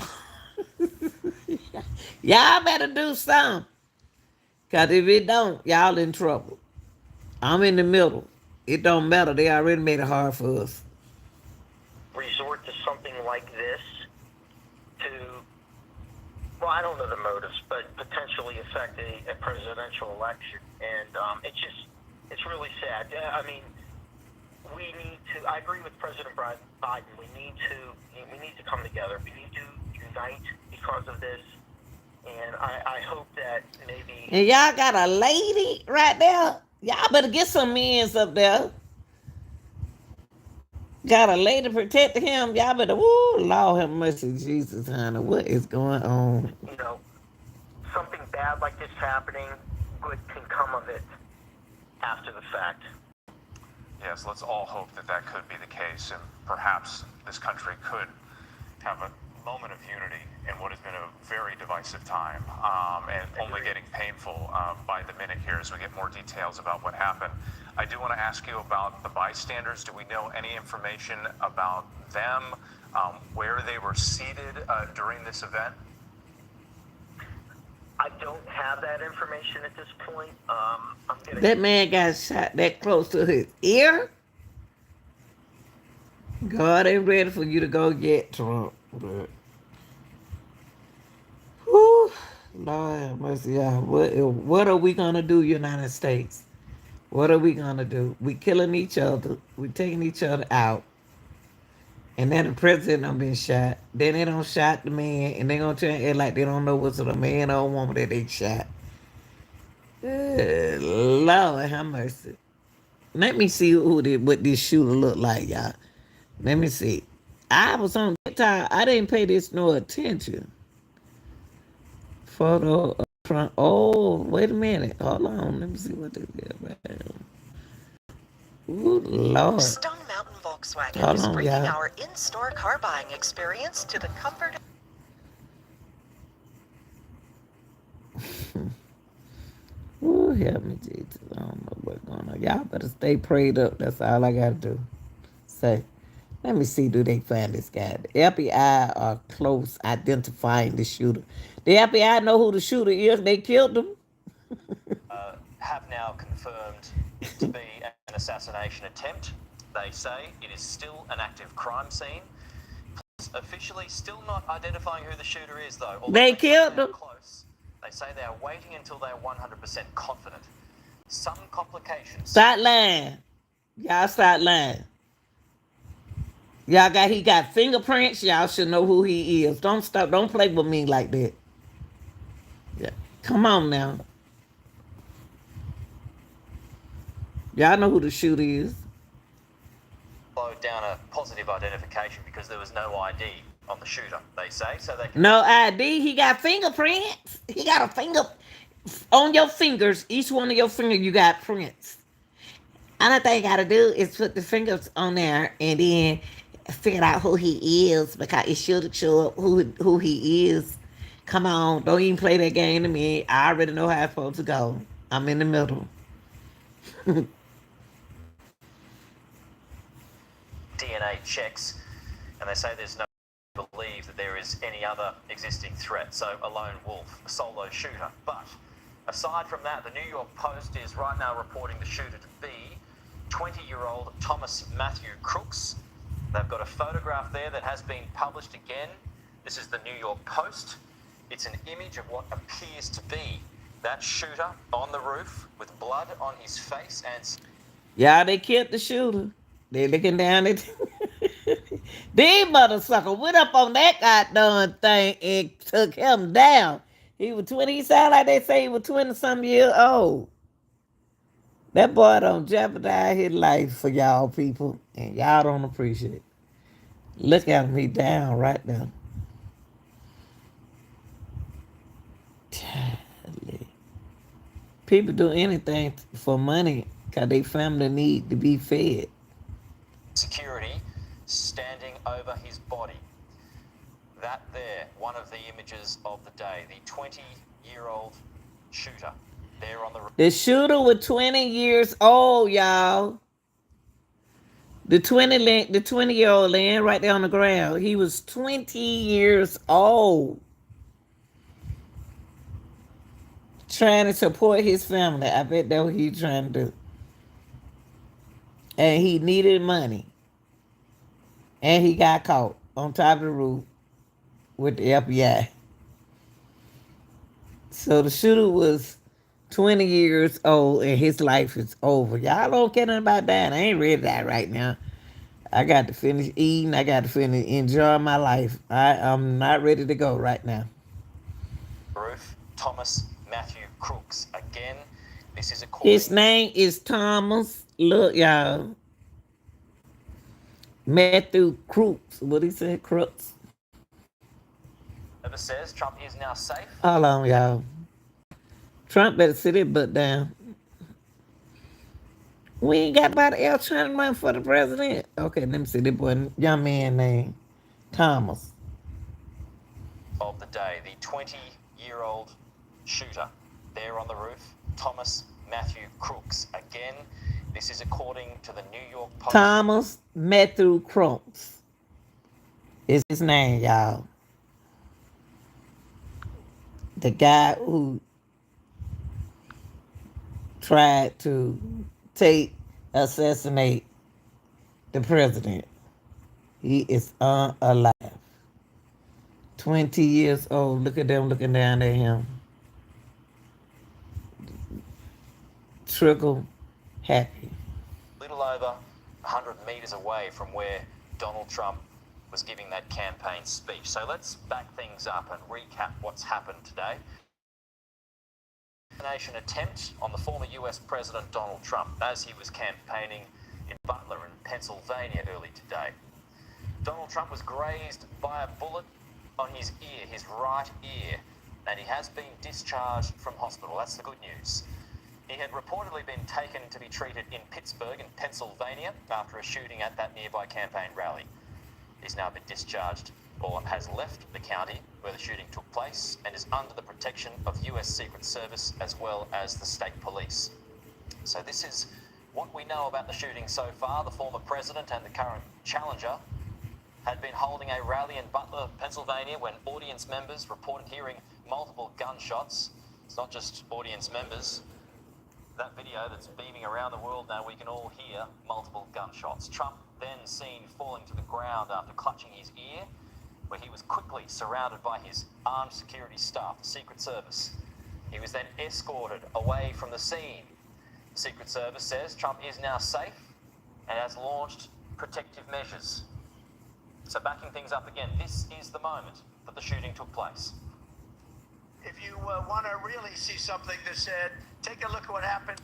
Y'all better do something. Because if it don't, y'all in trouble. I'm in the middle. It don't matter. They already made it hard for us. Resort to something like this to, well, I don't know the motives, but potentially affect a presidential election. And it's really sad. We need to, I agree with President Biden, we need to come together. We need to unite because of this. And I hope that maybe... And y'all got a lady right there? Y'all better get some men's up there. Got a lady protecting him. Y'all better, woo, Lord have mercy, Jesus, honey. What is going on? Something bad like this happening, good can come of it after the fact. Yes, let's all hope that could be the case, and perhaps this country could have a moment of unity in what has been a very divisive time, and only getting painful by the minute here as we get more details about what happened. I do want to ask you about the bystanders. Do we know any information about them, where they were seated during this event? I don't have that information at this point. I'm getting That man got shot that close to his ear. God ain't ready for you to go get Trump. But, whew, Lord have mercy, y'all. What are we gonna do, United States? What are we gonna do? We killing each other. We taking each other out. And then the president done been shot. Then they don't shot the man, and they gonna try and act like they don't know what's a man or a woman that they shot. Good Lord have mercy. Let me see what this shooter look like, y'all. Let me see. I was on TikTok. I didn't pay this no attention. Photo of Trump. Oh, wait a minute. Hold on. Let me see what this is. Ooh, Lord. Stone Mountain Volkswagen Hold is on, bringing y'all. our in-store car buying experience to the comfort. Ooh, help me, Jesus. I don't know what's going on. Y'all better stay prayed up. That's all I got to do. Say, let me see, do they find this guy? The FBI are close identifying the shooter. The FBI know who the shooter is. They killed him. Have now confirmed it to be an assassination attempt. They say it is still an active crime scene. Police officially still not identifying who the shooter is, though. Although They killed say they are him. close, they say they are waiting until they are 100% confident. Some complications. Stop lying. Y'all stop lying. He got fingerprints. Y'all should know who he is. Don't play with me like that. Yeah. Come on now. Y'all know who the shooter is. Slowed down a positive identification because there was no ID on the shooter, they say. So they can No ID. He got fingerprints. He got a finger on your fingers. Each one of your fingers, you got prints. Only thing you gotta do is put the fingers on there and then figure out who he is, because it should show up who he is. Come on, don't even play that game to me. I already know how it's supposed to go. I'm in the middle. DNA checks, and they say there's no believe that there is any other existing threat. So a lone wolf, a solo shooter. But aside from that, the New York Post is right now reporting the shooter to be 20-year-old Thomas Matthew Crooks. They've got a photograph there that has been published again. This is the New York Post. It's an image of what appears to be that shooter on the roof with blood on his face and... Yeah, they killed the shooter. They looking down at these motherfucker went up on that goddamn thing and took him down. He was 20. He sound like they say he was 20-some years old. That boy don't jeopardize his life for y'all people, and y'all don't appreciate it. Look at him, he down right now. Golly. People do anything for money because they family need to be fed. security standing over his body. That there, one of the images of the day, the 20-year-old shooter there on the roof. The shooter was 20 years old, y'all. The 20-year-old laying right there on the ground. He was 20 years old. Trying to support his family. I bet that's what he's trying to do. And he needed money. And he got caught on top of the roof with the FBI. So the shooter was 20 years old and his life is over. Y'all don't care nothing about that. I ain't ready to die right now. I got to finish eating. I got to finish enjoying my life. I'm not ready to go right now. Roof, Thomas Matthew Crooks. Again, this is a... His name is Thomas. Look, y'all. Matthew Crooks. What he said? Crooks. Never says Trump is now safe. Hold on, y'all. Trump better sit his butt down. We ain't got nobody else trying to run for the president. Okay, let me see this boy, young man name. Thomas. of the day. The 20-year-old shooter there on the roof, Thomas Matthew Crooks. Again, this is according to the New York Post. Thomas Matthew Crooks is his name, y'all. The guy who tried to assassinate the president. He is unalive. 20 years old. Look at them looking down at him. Trickle happy. Little over 100 metres away from where Donald Trump was giving that campaign speech. So let's back things up and recap what's happened today. Assassination attempt on the former US President Donald Trump as he was campaigning in Butler in Pennsylvania early today. Donald Trump was grazed by a bullet on his ear, his right ear, and he has been discharged from hospital. That's the good news. He had reportedly been taken to be treated in Pittsburgh in Pennsylvania after a shooting at that nearby campaign rally. He's now been discharged or has left the county where the shooting took place and is under the protection of US Secret Service as well as the state police. So this is what we know about the shooting so far. The former president and the current challenger had been holding a rally in Butler, Pennsylvania, when audience members reported hearing multiple gunshots. It's not just audience members. That video that's beaming around the world now, we can all hear multiple gunshots. Trump then seen falling to the ground after clutching his ear, where he was quickly surrounded by his armed security staff, the Secret Service. He was then escorted away from the scene. The Secret Service says Trump is now safe and has launched protective measures. So backing things up again, this is the moment that the shooting took place. If you want to really see something that's said, take a look at what happened.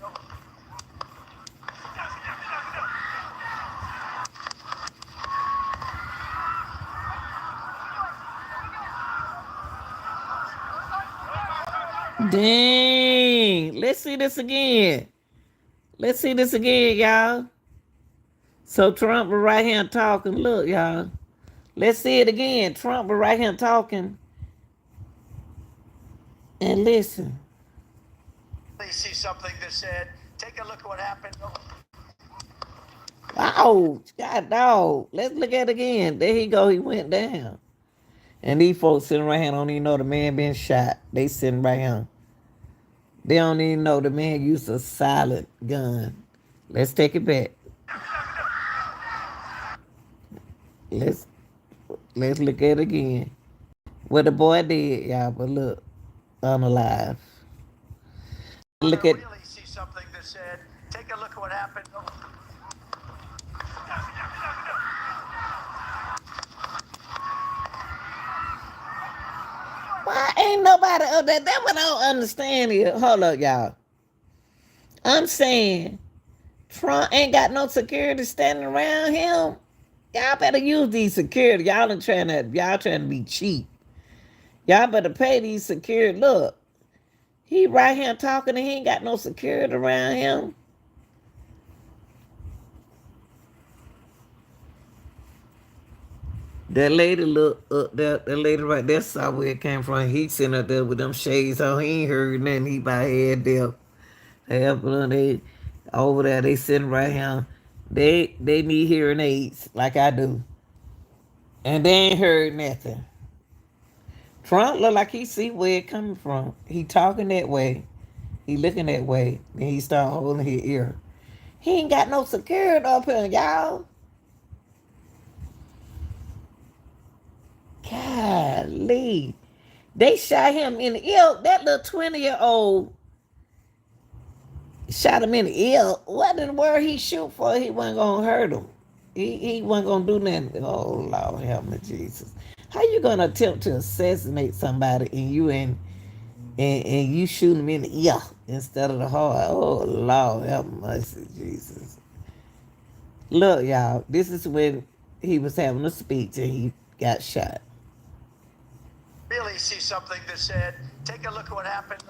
Dang. Let's see this again. Let's see this again, y'all. So Trump was right here talking. Look, y'all. Let's see it again. Trump was right here talking. And listen. Please see something that said, take a look at what happened. Oh, God, dog. Let's look at it again. There he go. He went down. And these folks sitting right here don't even know the man been shot. They sitting right here. They don't even know the man used a silent gun. Let's take it back. Let's look at it again. What the boy did, y'all, but look, unalive. Look at. Really see something that said, take a look at what happened. Why ain't nobody up there? That's what I don't understand here. Hold up, y'all. I'm saying Trump ain't got no security standing around him. Y'all better use these security. Y'all trying to be cheap. Y'all better pay these security. Look, he right here talking and he ain't got no security around him. That lady look up there, that lady right there saw where it came from. He sitting up there with them shades on. He ain't heard nothing. He by head deaf. They over there, they sitting right here. They need hearing aids like I do. And they ain't heard nothing. Trump look like he see where it coming from. He talking that way. He looking that way. Then he start holding his ear. He ain't got no security up here, y'all. Golly. They shot him in the ear. That little 20-year-old shot him in the ear. What in the world he shoot for? He wasn't going to hurt him. He wasn't going to do nothing. Oh, Lord, help me, Jesus. How you going to attempt to assassinate somebody and you shoot him in the ear instead of the heart? Oh, Lord, help mercy, Jesus. Look, y'all, this is when he was having a speech and he got shot. Really see something that said, take a look at what happened.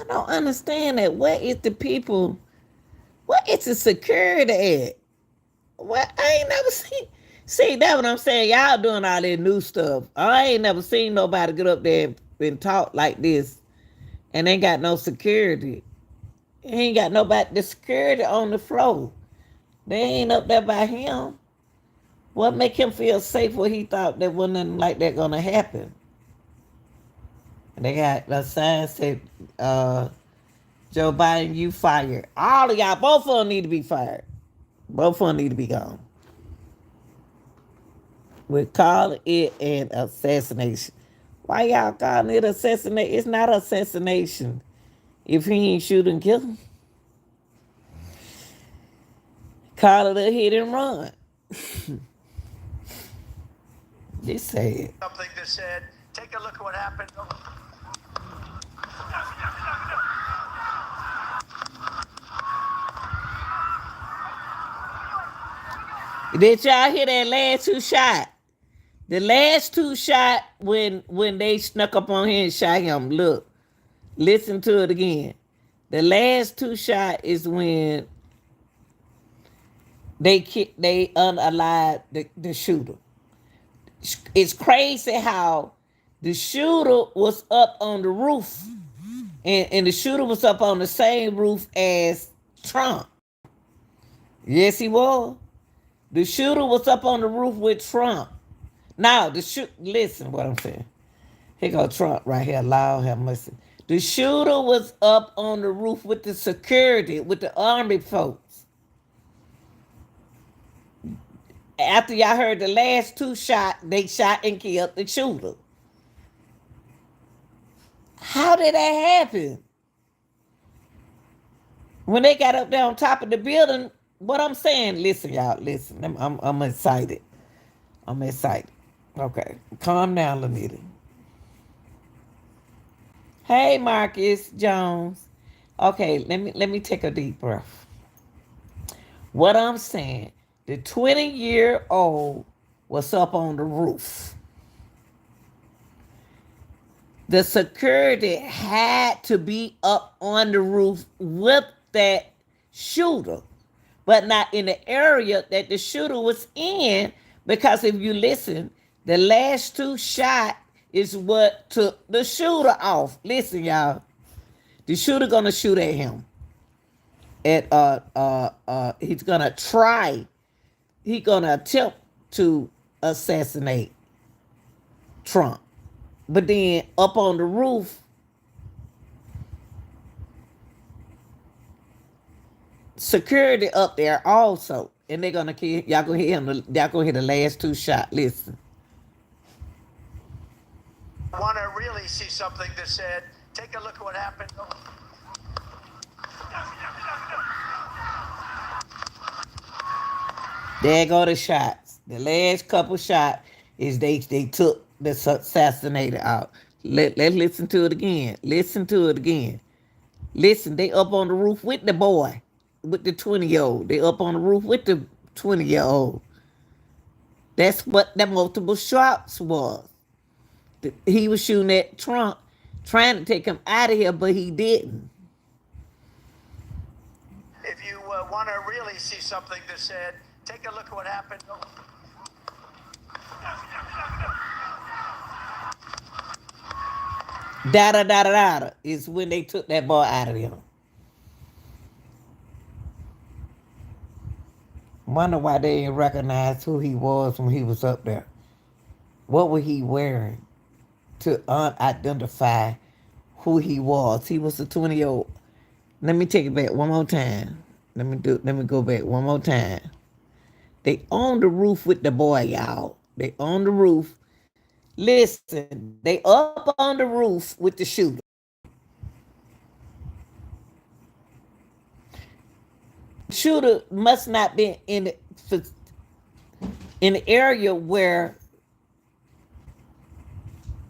I don't understand that. Where is the people? Where is the security at? What I ain't never seen. See, that's what I'm saying. Y'all doing all that new stuff. I ain't never seen nobody get up there and talk like this and ain't got no security. Ain't got nobody, the security on the floor. They ain't up there by him. What make him feel safe where he thought there wasn't nothing like that gonna happen? They got a sign said, Joe Biden, you fired. All of y'all, both of them need to be fired. Both of them need to be gone. We're calling it an assassination. Why y'all calling it assassination? It's not assassination if he ain't shoot and kill him. Call it a hit and run. This sad. Something that said, take a look at what happened. Did y'all hear that last two shot? The last two shot when they snuck up on him and shot him. Look, listen to it again. The last two shot is when they unalived the shooter. It's crazy how the shooter was up on the roof, and the shooter was up on the same roof as Trump. Yes, he was. The shooter was up on the roof with Trump. Now, listen what I'm saying. Here go Trump right here. Loud, have mercy. The shooter was up on the roof with the security, with the army folks. After y'all heard the last two shots, they shot and killed the shooter. How did that happen? When they got up there on top of the building, what I'm saying, listen, y'all, listen. I'm excited. I'm excited. Okay, calm down, Lanita. Hey, Marcus Jones. Okay, let me take a deep breath. What I'm saying, the 20-year-old was up on the roof. The security had to be up on the roof with that shooter, but not in the area that the shooter was in, because if you listen, the last two shot is what took the shooter off. Listen, y'all. The shooter gonna shoot at him. He's gonna attempt to assassinate Trump. But then up on the roof, security up there also. And they're gonna kill, y'all gonna hear him, y'all gonna hear the last two shots. Listen. I want to really see something that said, take a look at what happened. There go the shots. The last couple shots is they took the assassinator out. Let's listen to it again. Listen to it again. Listen, they up on the roof with the boy, with the 20-year-old. They up on the roof with the 20-year-old. That's what the multiple shots was. He was shooting at Trump, trying to take him out of here, but he didn't. If you want to really see something that said, take a look at what happened. Da is when they took that boy out of there. Wonder why they didn't recognize who he was when he was up there. What was he wearing to unidentify who he was? He was a 20-year-old. Let me take it back one more time. Let me go back one more time. They on the roof with the boy, y'all. They on the roof. Listen, they up on the roof with the shooter. Shooter must not be in the area where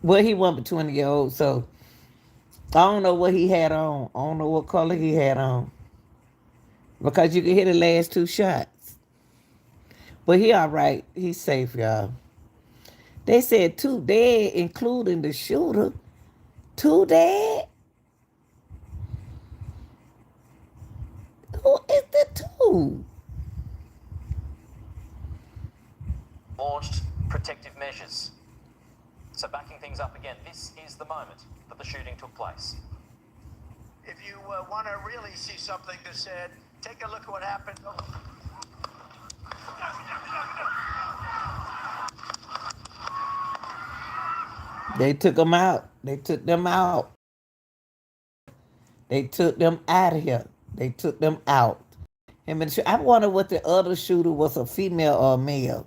he wasn't 20-year-old. So I don't know what he had on. I don't know what color he had on, because you can hear the last two shots. But he all right. He's safe, y'all. They said 2 dead, including the shooter. 2 dead? Who? Launched protective measures. So backing things up again, this is the moment that the shooting took place. If you want to really see something that's said, take a look at what happened. They took them out. They took them out. They took them out of here. They took them out. I wonder what the other shooter was, a female or a male.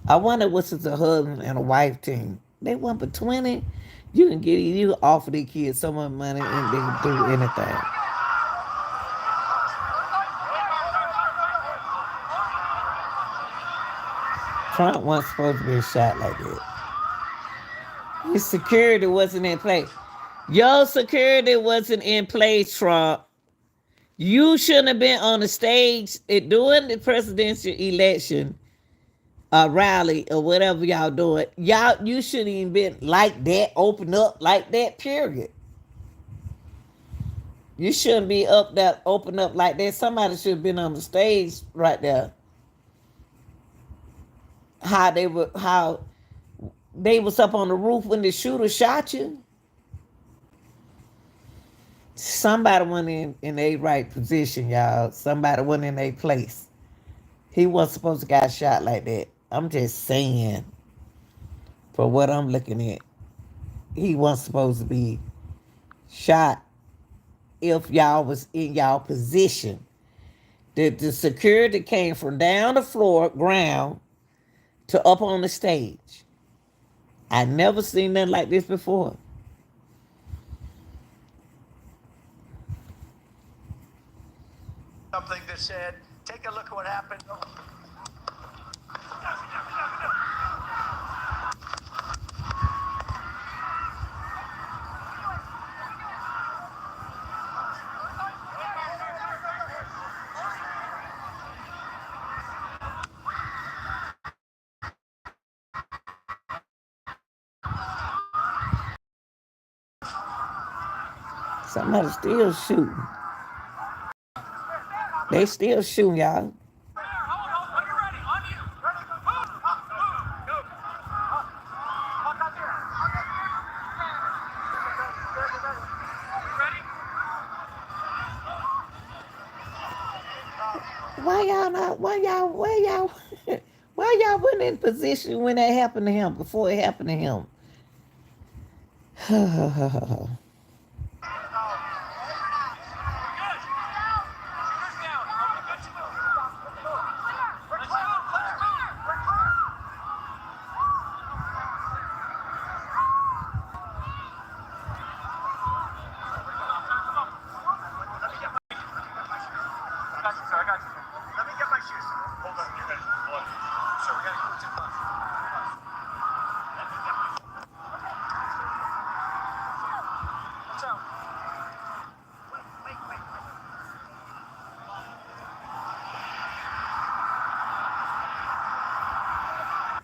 I wonder what's a husband and a wife team. They want for 20. You can offer these kids so much money and they can do anything. Trump wasn't supposed to be shot like that. His security wasn't in place. Your security wasn't in place, Trump. You shouldn't have been on the stage during the presidential election rally or whatever y'all doing. You shouldn't even been like that, open up like that, period. You shouldn't be up there, open up like that. Somebody should have been on the stage right there. How they was up on the roof when the shooter shot you. Somebody went in their right position, y'all. Somebody went in their place. He wasn't supposed to get shot like that. I'm just saying, for what I'm looking at, he wasn't supposed to be shot if y'all was in y'all position. The security came from down the floor, ground, to up on the stage. I never seen nothing like this before. Something that said, take a look at what happened. Somebody's still shooting. They still shooting, y'all. Why y'all wasn't in position when that happened to him, before it happened to him?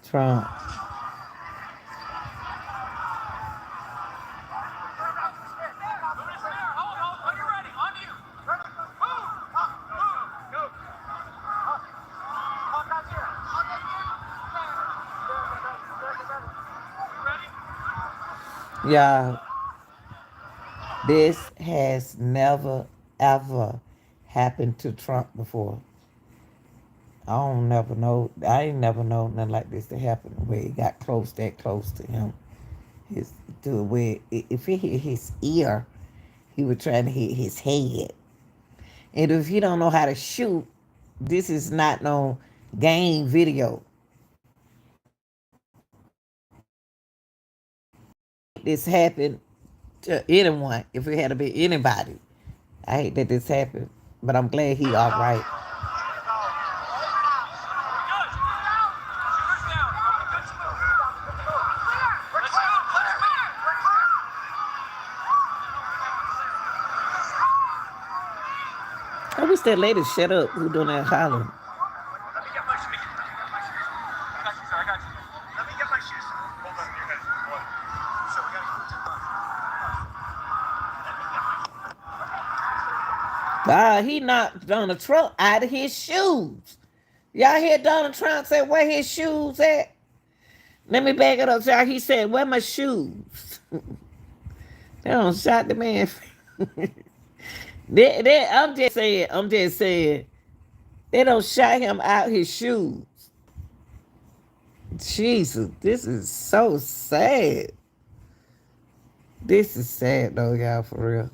Trump. Y'all, this has never, ever happened to Trump before. I ain't never know nothing like this to happen where he got that close to him. If he hit his ear, he was trying to hit his head. And if he don't know how to shoot, this is not no game video. This happened to anyone, if it had to be anybody. I hate that this happened, but I'm glad he all right. I wish that lady shut up who doing that hollering. He knocked Donald Trump out of his shoes. Y'all hear Donald Trump say where his shoes at? Let me back it up, y'all. He said, where my shoes? They don't shot the man. I'm just saying, they don't shot him out his shoes. Jesus, this is so sad. This is sad though, y'all, for real.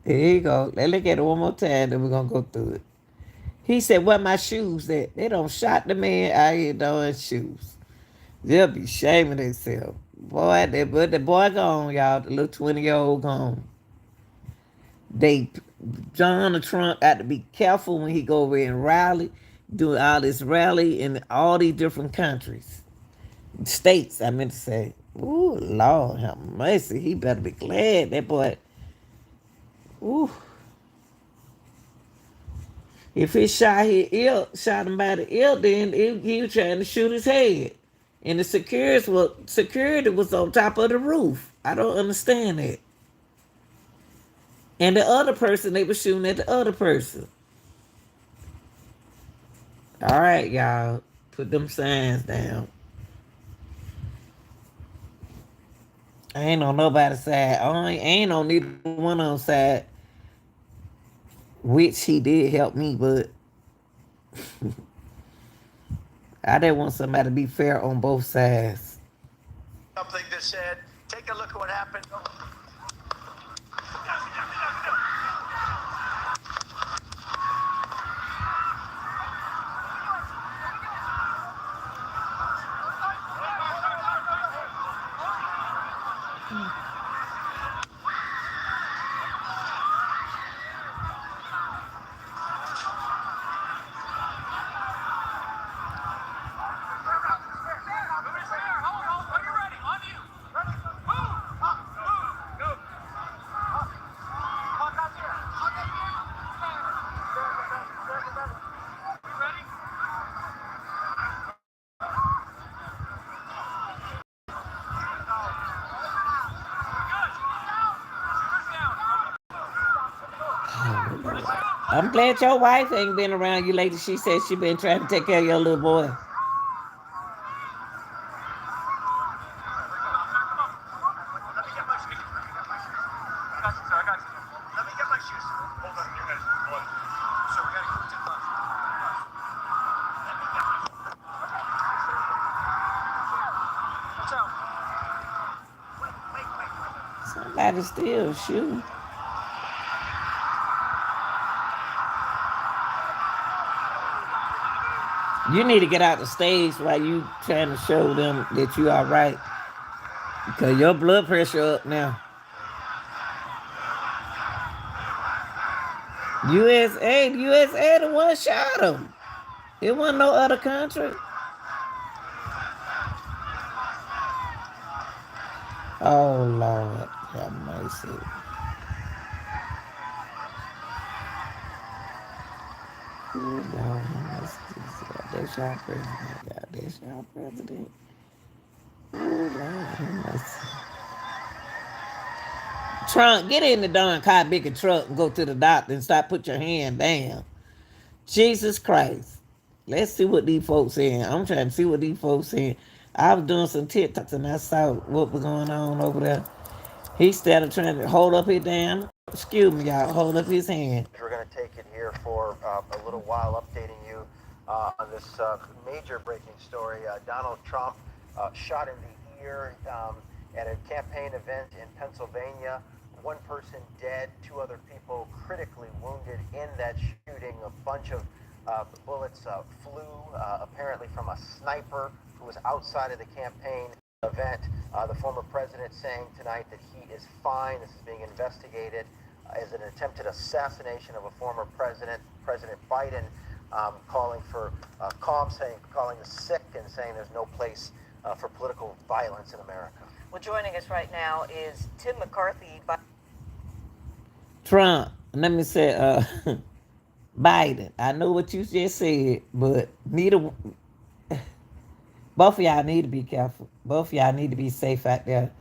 Here you go. Let's look at it one more time, then we're gonna go through it. He said, where my shoes at? They don't shot the man out here doing shoes. They'll be shaming themselves. Boy, but the boy gone, y'all. The little 20-year-old gone. Donald Trump got to be careful when he go over and rally, do all this rally in all these different countries. States, I meant to say. Ooh, Lord have mercy. He better be glad. That boy, ooh. If he shot him by the ear, then he was trying to shoot his head. And the security was on top of the roof. I don't understand that. And the other person, they were shooting at the other person. All right, y'all. Put them signs down. I ain't on nobody's side. I ain't on neither one on side. Which he did help me, but I didn't want somebody to be fair on both sides. Something that said, take a look at what happened. I'm glad your wife ain't been around you lately. She said she been trying to take care of your little boy. Somebody still shooting. You need to get out the stage while you trying to show them that you are right. Because your blood pressure up now. USA the one shot him. It wasn't no other country. Oh, Lord. Have mercy. Ooh, Lord, have mercy. That's our president. God, that's our president. Ooh, Lord, have mercy. Trump, get in the darn car, bigger truck, and go to the doctor and stop put your hand down. Jesus Christ. Let's see what these folks saying. I'm trying to see what these folks saying. I was doing some TikToks and I saw what was going on over there. He started trying to hold up his damn, excuse me, y'all, hold up his hand. We're going to take it here for a little while, updating you on this major breaking story. Donald Trump shot in the ear at a campaign event in Pennsylvania. One person dead, 2 other people critically wounded in that shooting. A bunch of bullets flew, apparently from a sniper who was outside of the campaign event. The former president saying tonight that he is fine. This is being investigated as an attempted assassination of a former president, President Biden, calling for calm, calling the sick and saying there's no place for political violence in America. Well, joining us right now is Tim McCarthy. Trump, let me say, Biden. I know what you just said, but both of y'all need to be careful. Both of y'all need to be safe out there.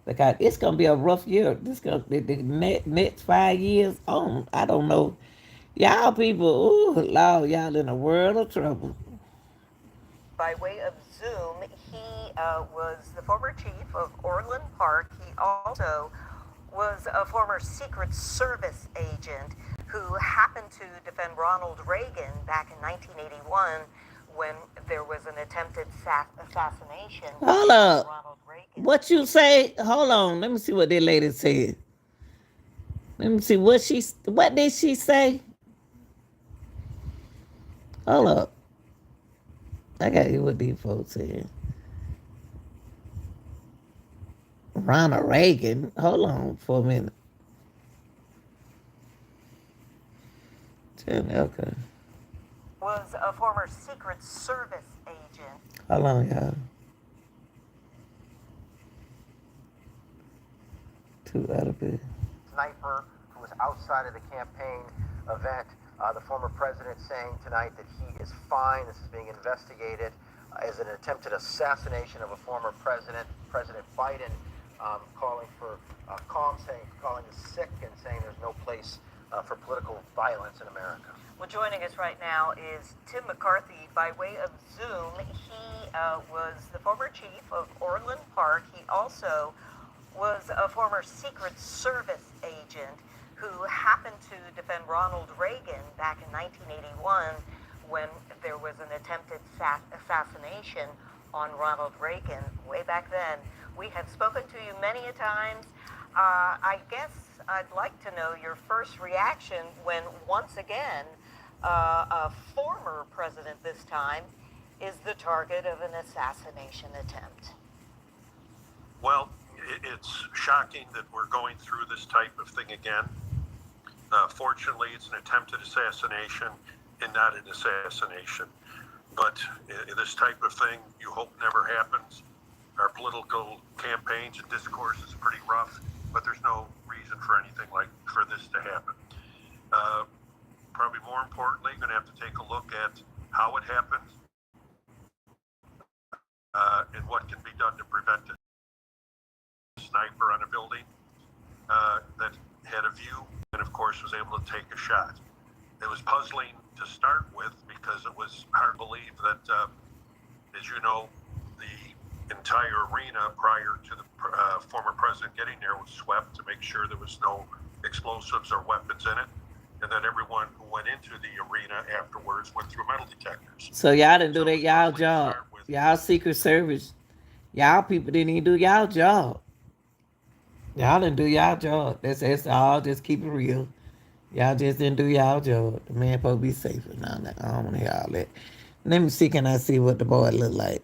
because it's gonna be a rough year. The next 5 years on. I don't know. Y'all people, ooh, Lord, y'all in a world of trouble. By way of Zoom, he was the former chief of Orland Park. He also was a former Secret Service agent who happened to defend Ronald Reagan back in 1981 when there was an attempted assassination Hold on up. Ronald Reagan. What you say? Hold on. Let me see what that lady said. Let me see what did she say? Hold up. I gotta hear what these folks said. Ronald Reagan. Hold on for a minute. Okay. Was a former Secret Service agent. Hold on, y'all. Two other people. Sniper who was outside of the campaign event. The former president saying tonight that he is fine. This is being investigated as an attempted assassination of a former president. President Biden calling for calm, calling the sick and saying there's no place for political violence in America. Well, joining us right now is Tim McCarthy by way of Zoom. He was the former chief of Orland Park. He also was a former Secret Service agent who happened to defend Ronald Reagan back in 1981 when there was an attempted assassination on Ronald Reagan way back then. We have spoken to you many a times. I guess I'd like to know your first reaction when once again a former president this time is the target of an assassination attempt. Well, it's shocking that we're going through this type of thing again. Fortunately, it's an attempted assassination and not an assassination. But this type of thing, you hope never happens. Our political campaigns and discourse is pretty rough, but there's no reason for anything like for this to happen. Probably more importantly, you're going to have to take a look at how it happened and what can be done to prevent it. Sniper on a building that had a view and of course was able to take a shot. It was puzzling to start with because it was hard to believe that, as you know, the entire arena prior to the former president getting there was swept to make sure there was no explosives or weapons in it. And then everyone who went into the arena afterwards went through metal detectors. So y'all didn't do that y'all job. Y'all Secret Service. Y'all people didn't even do y'all job. Y'all didn't do y'all job. That's all. Just keep it real. Y'all just didn't do y'all job. The man supposed to be safer. Now I don't want to hear all that. Let me see. Can I see what the boy look like?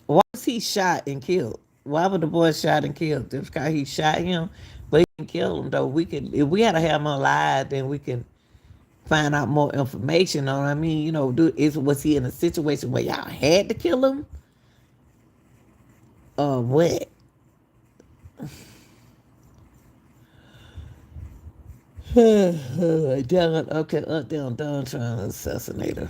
Why was he shot and killed? Why was the boy shot and killed? Just because he shot him, but he didn't kill him though. We could, if we had to have him alive, then we can find out more information on. I mean, you know, was he in a situation where y'all had to kill him, or what? Don, okay, Don trying to assassinate her.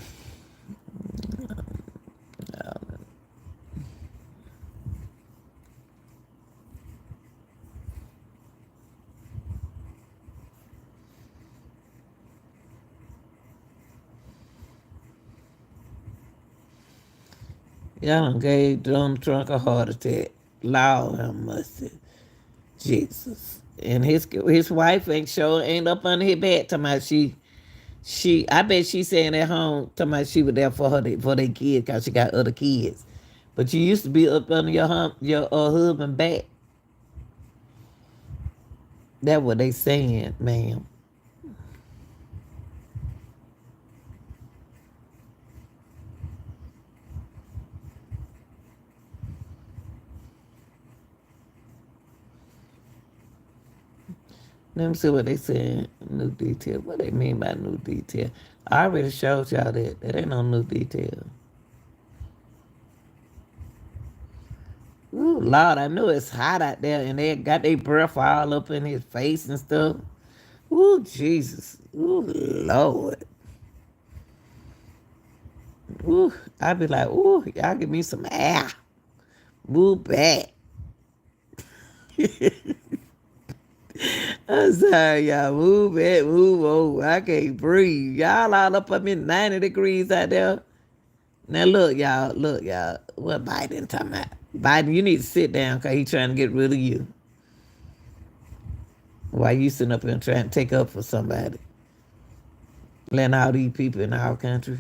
Y'all done gave Donald Trump a heart attack. Lord have mercy. Jesus. And his wife ain't up under his bed talking about I bet she saying at home talking about she was there for their kids because she got other kids. But you used to be up under your husband back. That's what they saying, ma'am. Let me see what they saying. New detail. What they mean by new detail? I already showed y'all that. That ain't no new detail. Ooh, Lord, I know it's hot out there and they got their breath all up in his face and stuff. Ooh, Jesus. Ooh, Lord. Ooh, I be like, ooh, y'all give me some air. Move back. I'm sorry, y'all. Move it, move over. I can't breathe. Y'all all up in 90 degrees out there. Now look, y'all. Look, y'all. What Biden talking about? Biden, you need to sit down because he's trying to get rid of you. Why you sitting up here and trying to take up for somebody? Letting all these people in our country.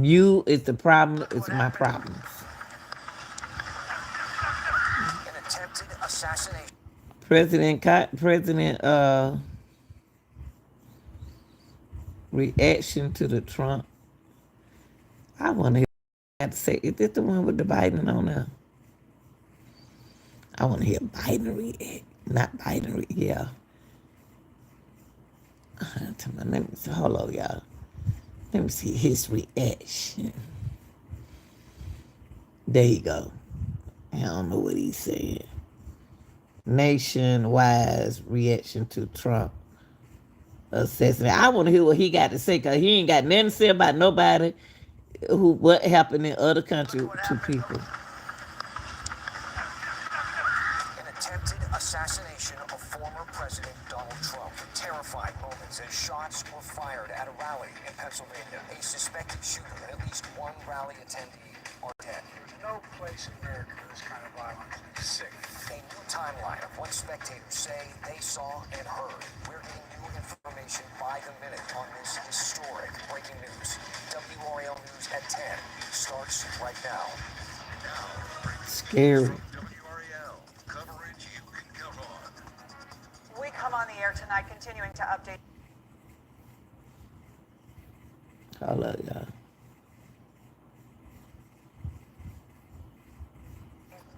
You is the problem. It's my problems. An attempted assassination. President reaction to the Trump. I want to hear have to say, is this the one with the Biden on there? I want to hear Biden react. Not Biden yeah. Let me see. Hold on, y'all. Let me see his reaction. There you go. I don't know what he said. Nationwide reaction to Trump assassination. I want to hear what he got to say because he ain't got nothing to say about nobody what happened in other countries to people. An attempted assassination of former President Donald Trump. Terrifying moments as shots were fired at a rally in Pennsylvania. A suspected shooter and at least one rally attendee are dead. There's no place in America for this kind of violence. It's sick. A new timeline of what spectators say they saw and heard. We're getting new information by the minute on this historic breaking news. WRAL News at 10 starts right now. Scary. WRAL coverage you can count on. We come on the air tonight continuing to update Hold up, y'all.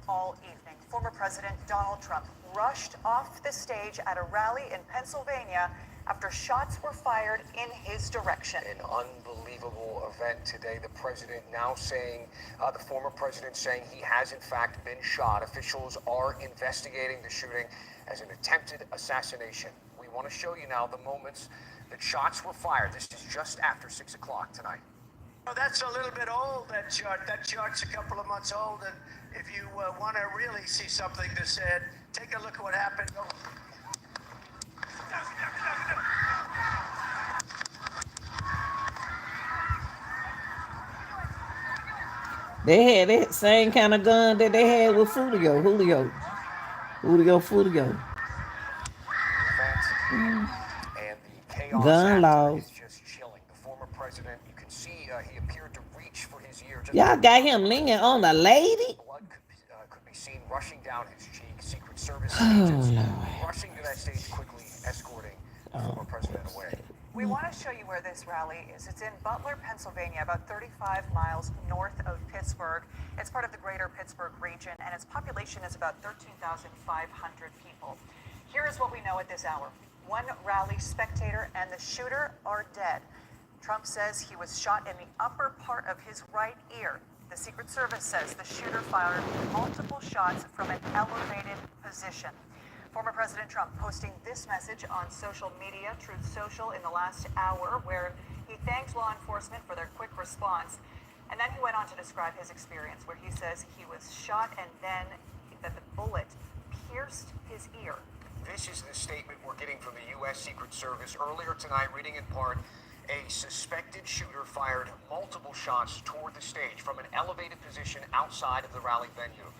all evening. Former President Donald Trump rushed off the stage at a rally in Pennsylvania after shots were fired in his direction. An unbelievable event today. The president now saying, the former president saying he has in fact been shot. Officials are investigating the shooting as an attempted assassination. We want to show you now the moments that shots were fired. This is just after 6 o'clock tonight. Oh, that's a little bit old, that chart. That chart's a couple of months old, and if you want to really see something that said, take a look at what happened. Oh. They had that same kind of gun that they had with Julio. And the chaos Gun laws. is just chilling. The former president, you can see he appeared to reach for his ear. Y'all got him leaning on the lady? Blood could be seen rushing down his cheek. Secret Service agents rushing to that stage quickly, escorting the former president away. We want to show you where this rally is. It's in Butler, Pennsylvania, about 35 miles north of Pittsburgh. It's part of the greater Pittsburgh region, and its population is about 13,500 people. Here is what we know at this hour. One rally spectator and the shooter are dead. Trump says he was shot in the upper part of his right ear. The Secret Service says the shooter fired multiple shots from an elevated position. Former President Trump posting this message on social media, Truth Social, in the last hour, where he thanked law enforcement for their quick response. And then he went on to describe his experience, where he says he was shot and then that the bullet pierced his ear. This is the statement we're getting from the U.S. Secret Service earlier tonight, reading in part, a suspected shooter fired multiple shots toward the stage from an elevated position outside of the rally venue.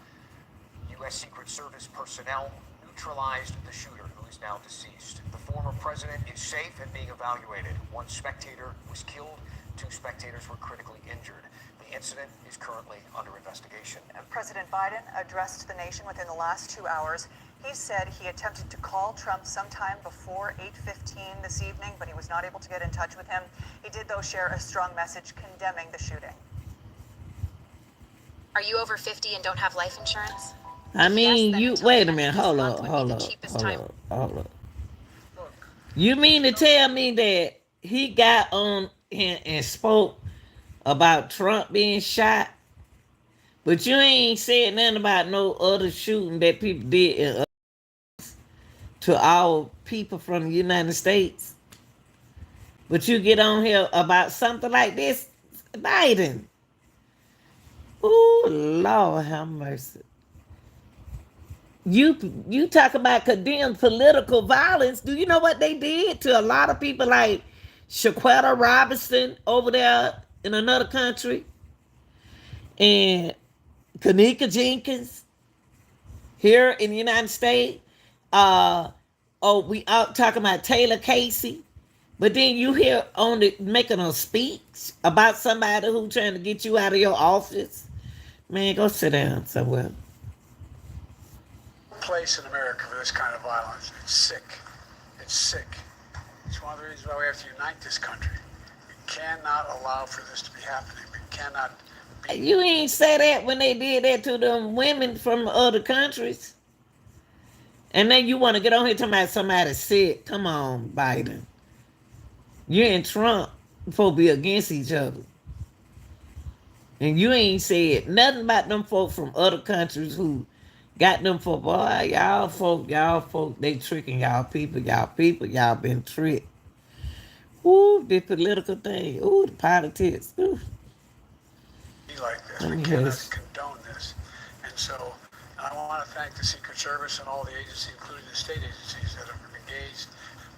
U.S. Secret Service personnel neutralized the shooter, who is now deceased. The former president is safe and being evaluated. One spectator was killed, 2 spectators were critically injured. The incident is currently under investigation. President Biden addressed the nation within the last 2 hours. He said he attempted to call Trump sometime before 8:15 this evening, but he was not able to get in touch with him. He did, though, share a strong message condemning the shooting. Are you over 50 and don't have life insurance? I mean, you wait a minute. Hold up. You mean to tell me that he got on and spoke about Trump being shot, but you ain't said nothing about no other shooting that people did to all people from the United States? But you get on here about something like this, Biden. Ooh, Lord have mercy. You talk about condemn political violence. Do you know what they did to a lot of people like Shaquetta Robinson over there in another country and Kanika Jenkins here in the United States? We out talking about Taylor Casey, but then you hear on the making a speech about somebody who trying to get you out of your office. Man, go sit down somewhere. Place in America for this kind of violence. It's sick. It's sick. It's one of the reasons why we have to unite this country. We cannot allow for this to be happening. We cannot. You ain't say that when they did that to them women from other countries. And then you want to get on here talking about somebody sick. Come on, Biden. You and Trump supposed to be against each other. And you ain't said nothing about them folk from other countries who got them for, boy, y'all folk, they tricking y'all people, y'all been tricked. Ooh, the political thing. Ooh, the politics. Ooh. Be like this. We cannot condone this. And so I want to thank the Secret Service and all the agencies, including the state agencies that have engaged.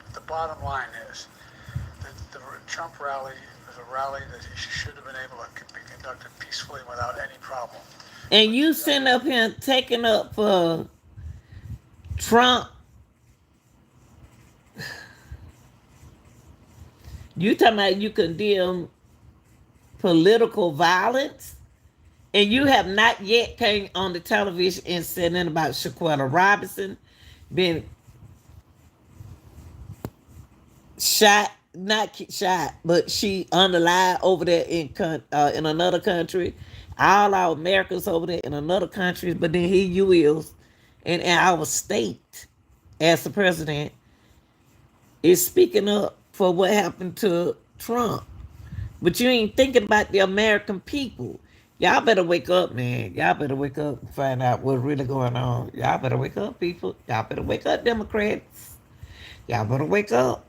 But the bottom line is that the Trump rally was a rally that he should have been able to be conducted peacefully without any problem. And you sitting up here taking up for Trump. You talking about you condemn political violence, and you have not yet came on the television and said nothing about Shaquetta Robinson being shot, not shot, but she underlined over there in another country. All our Americans over there in another country, but then here you is, in our state, as the president, is speaking up for what happened to Trump. But you ain't thinking about the American people. Y'all better wake up, man. Y'all better wake up and find out what's really going on. Y'all better wake up, people. Y'all better wake up, Democrats. Y'all better wake up.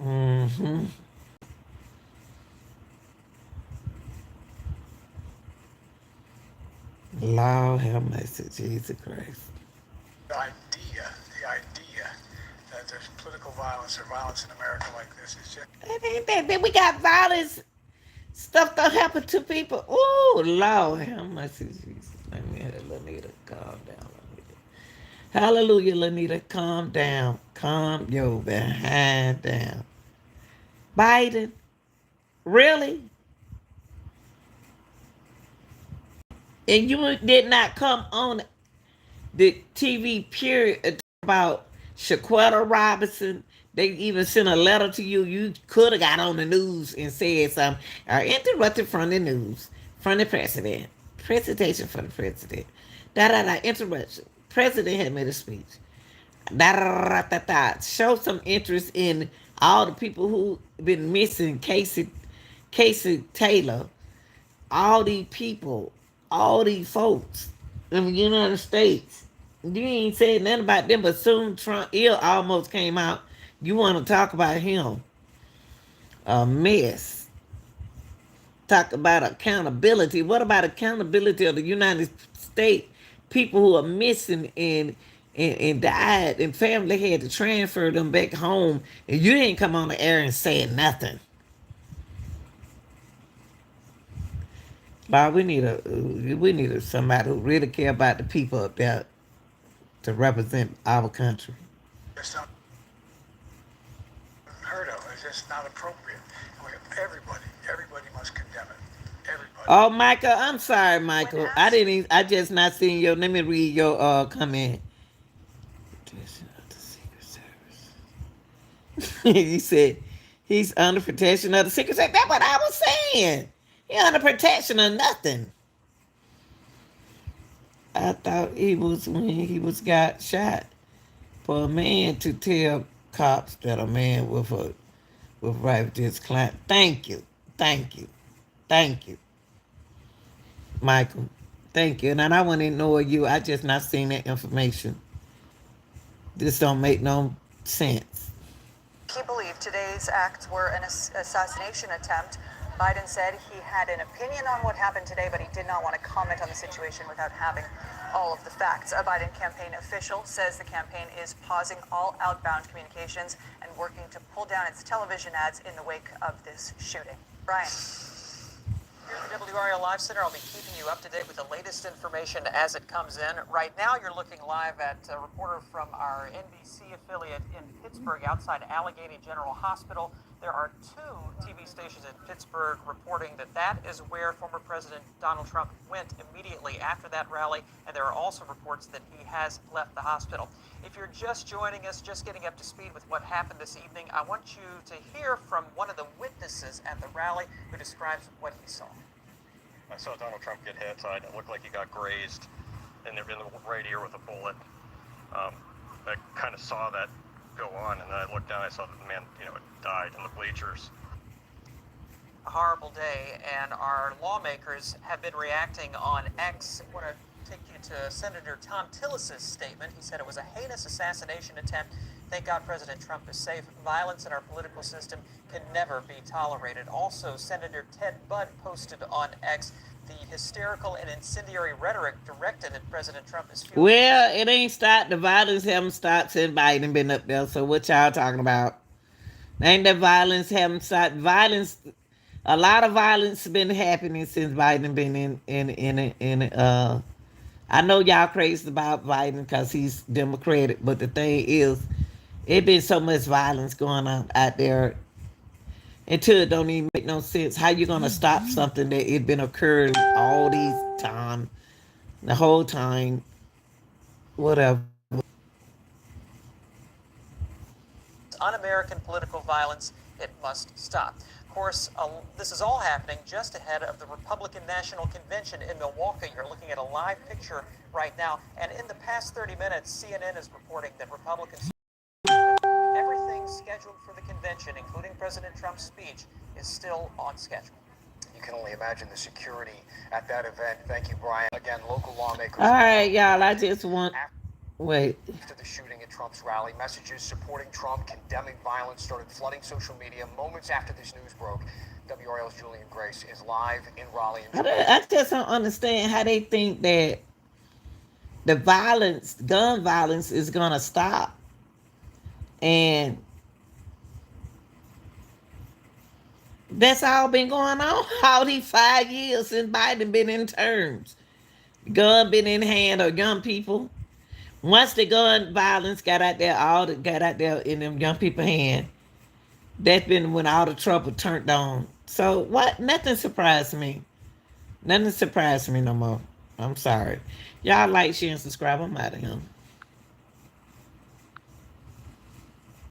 Mm-hmm. Lord have mercy, Jesus Christ. The idea that there's political violence or violence in America like this is just... Then we got violence. Stuff don't happen to people. Oh, Lord have mercy, Jesus. Let me hear Lanita, calm down. Hallelujah, Lanita, calm down. Calm your behind down. Biden, really? And you did not come on the TV period about Shaquetta Robinson. They even sent a letter to you. You could have got on the news and said something. Interrupted from the news, from the president. Presentation for the president. Interruption. President had made a speech. Show some interest in all the people who been missing. Casey Taylor, all these people, all these folks in the United States. You ain't said nothing about them, but soon Trump almost came out. You want to talk about him? A mess. Talk about accountability. What about accountability of the United States? People who are missing and died, and family had to transfer them back home, and you didn't come on the air and say nothing. But we need somebody who really care about the people up there to represent our country. It's not heard of. It's just not appropriate. Everybody must condemn it. Everybody. Oh, Michael, I'm sorry, Michael. I just not seen your. Let me read your comment. He said he's under protection of the Secret Service. That's what I was saying. He under protection of nothing. I thought he was when he got shot for a man to tell cops that a man with right with his client. Thank you, Michael. Thank you. And I want to ignore you. I just not seen that information. This don't make no sense. He believed today's acts were an assassination attempt. Biden said he had an opinion on what happened today, but he did not want to comment on the situation without having all of the facts. A Biden campaign official says the campaign is pausing all outbound communications and working to pull down its television ads in the wake of this shooting. Brian. Here at the WRAL Live Center, I'll be keeping you up to date with the latest information as it comes in. Right now, you're looking live at a reporter from our NBC affiliate in Pittsburgh outside Allegheny General Hospital. There are two TV stations in Pittsburgh reporting that that is where former President Donald Trump went immediately after that rally, and there are also reports that he has left the hospital. If you're just joining us, just getting up to speed with what happened this evening, I want you to hear from one of the witnesses at the rally who describes what he saw. I saw Donald Trump get hit. It looked like he got grazed in the right ear with a bullet. I kind of saw that go on, and then I looked down. I saw the man, had died in the bleachers. A horrible day, and our lawmakers have been reacting on X. I want to take you to Senator Tom Tillis's statement. He said it was a heinous assassination attempt. Thank God President Trump is safe. Violence in our political system can never be tolerated. Also, Senator Ted Budd posted on X the hysterical and incendiary rhetoric directed at President Trump is fueling. Well, it ain't stopped. The violence haven't stopped since Biden been up there. So what y'all talking about? Ain't the violence haven't stopped? Violence, a lot of violence been happening since Biden been in. I know y'all crazy about Biden because he's Democratic, but the thing is, it been so much violence going on out there until it don't even make no sense. How you gonna stop something that it been occurring all these time, the whole time, whatever. Un-American political violence, it must stop. Of course, this is all happening just ahead of the Republican National Convention in Milwaukee. You're looking at a live picture right now, and in the past 30 minutes, CNN is reporting that Republicans, everything scheduled for the convention, including President Trump's speech, is still on schedule. You can only imagine the security at that event. Thank you, Brian. Again, local lawmakers. All right, y'all. I just want. Wait. After the shooting at Trump's rally, messages supporting Trump, condemning violence started flooding social media. Moments after this news broke, WRL's Julian Grace is live in Raleigh. I just don't understand how they think that the violence, gun violence, is gonna stop. And that's all been going on all these 5 years since Biden been in terms. Gun been in hand of young people. Once the gun violence got out there, got out there in them young people's hand, that's been when all the trouble turned on. So what? Nothing surprised me. Nothing surprised me no more. I'm sorry. Y'all like, share, and subscribe. I'm out of here.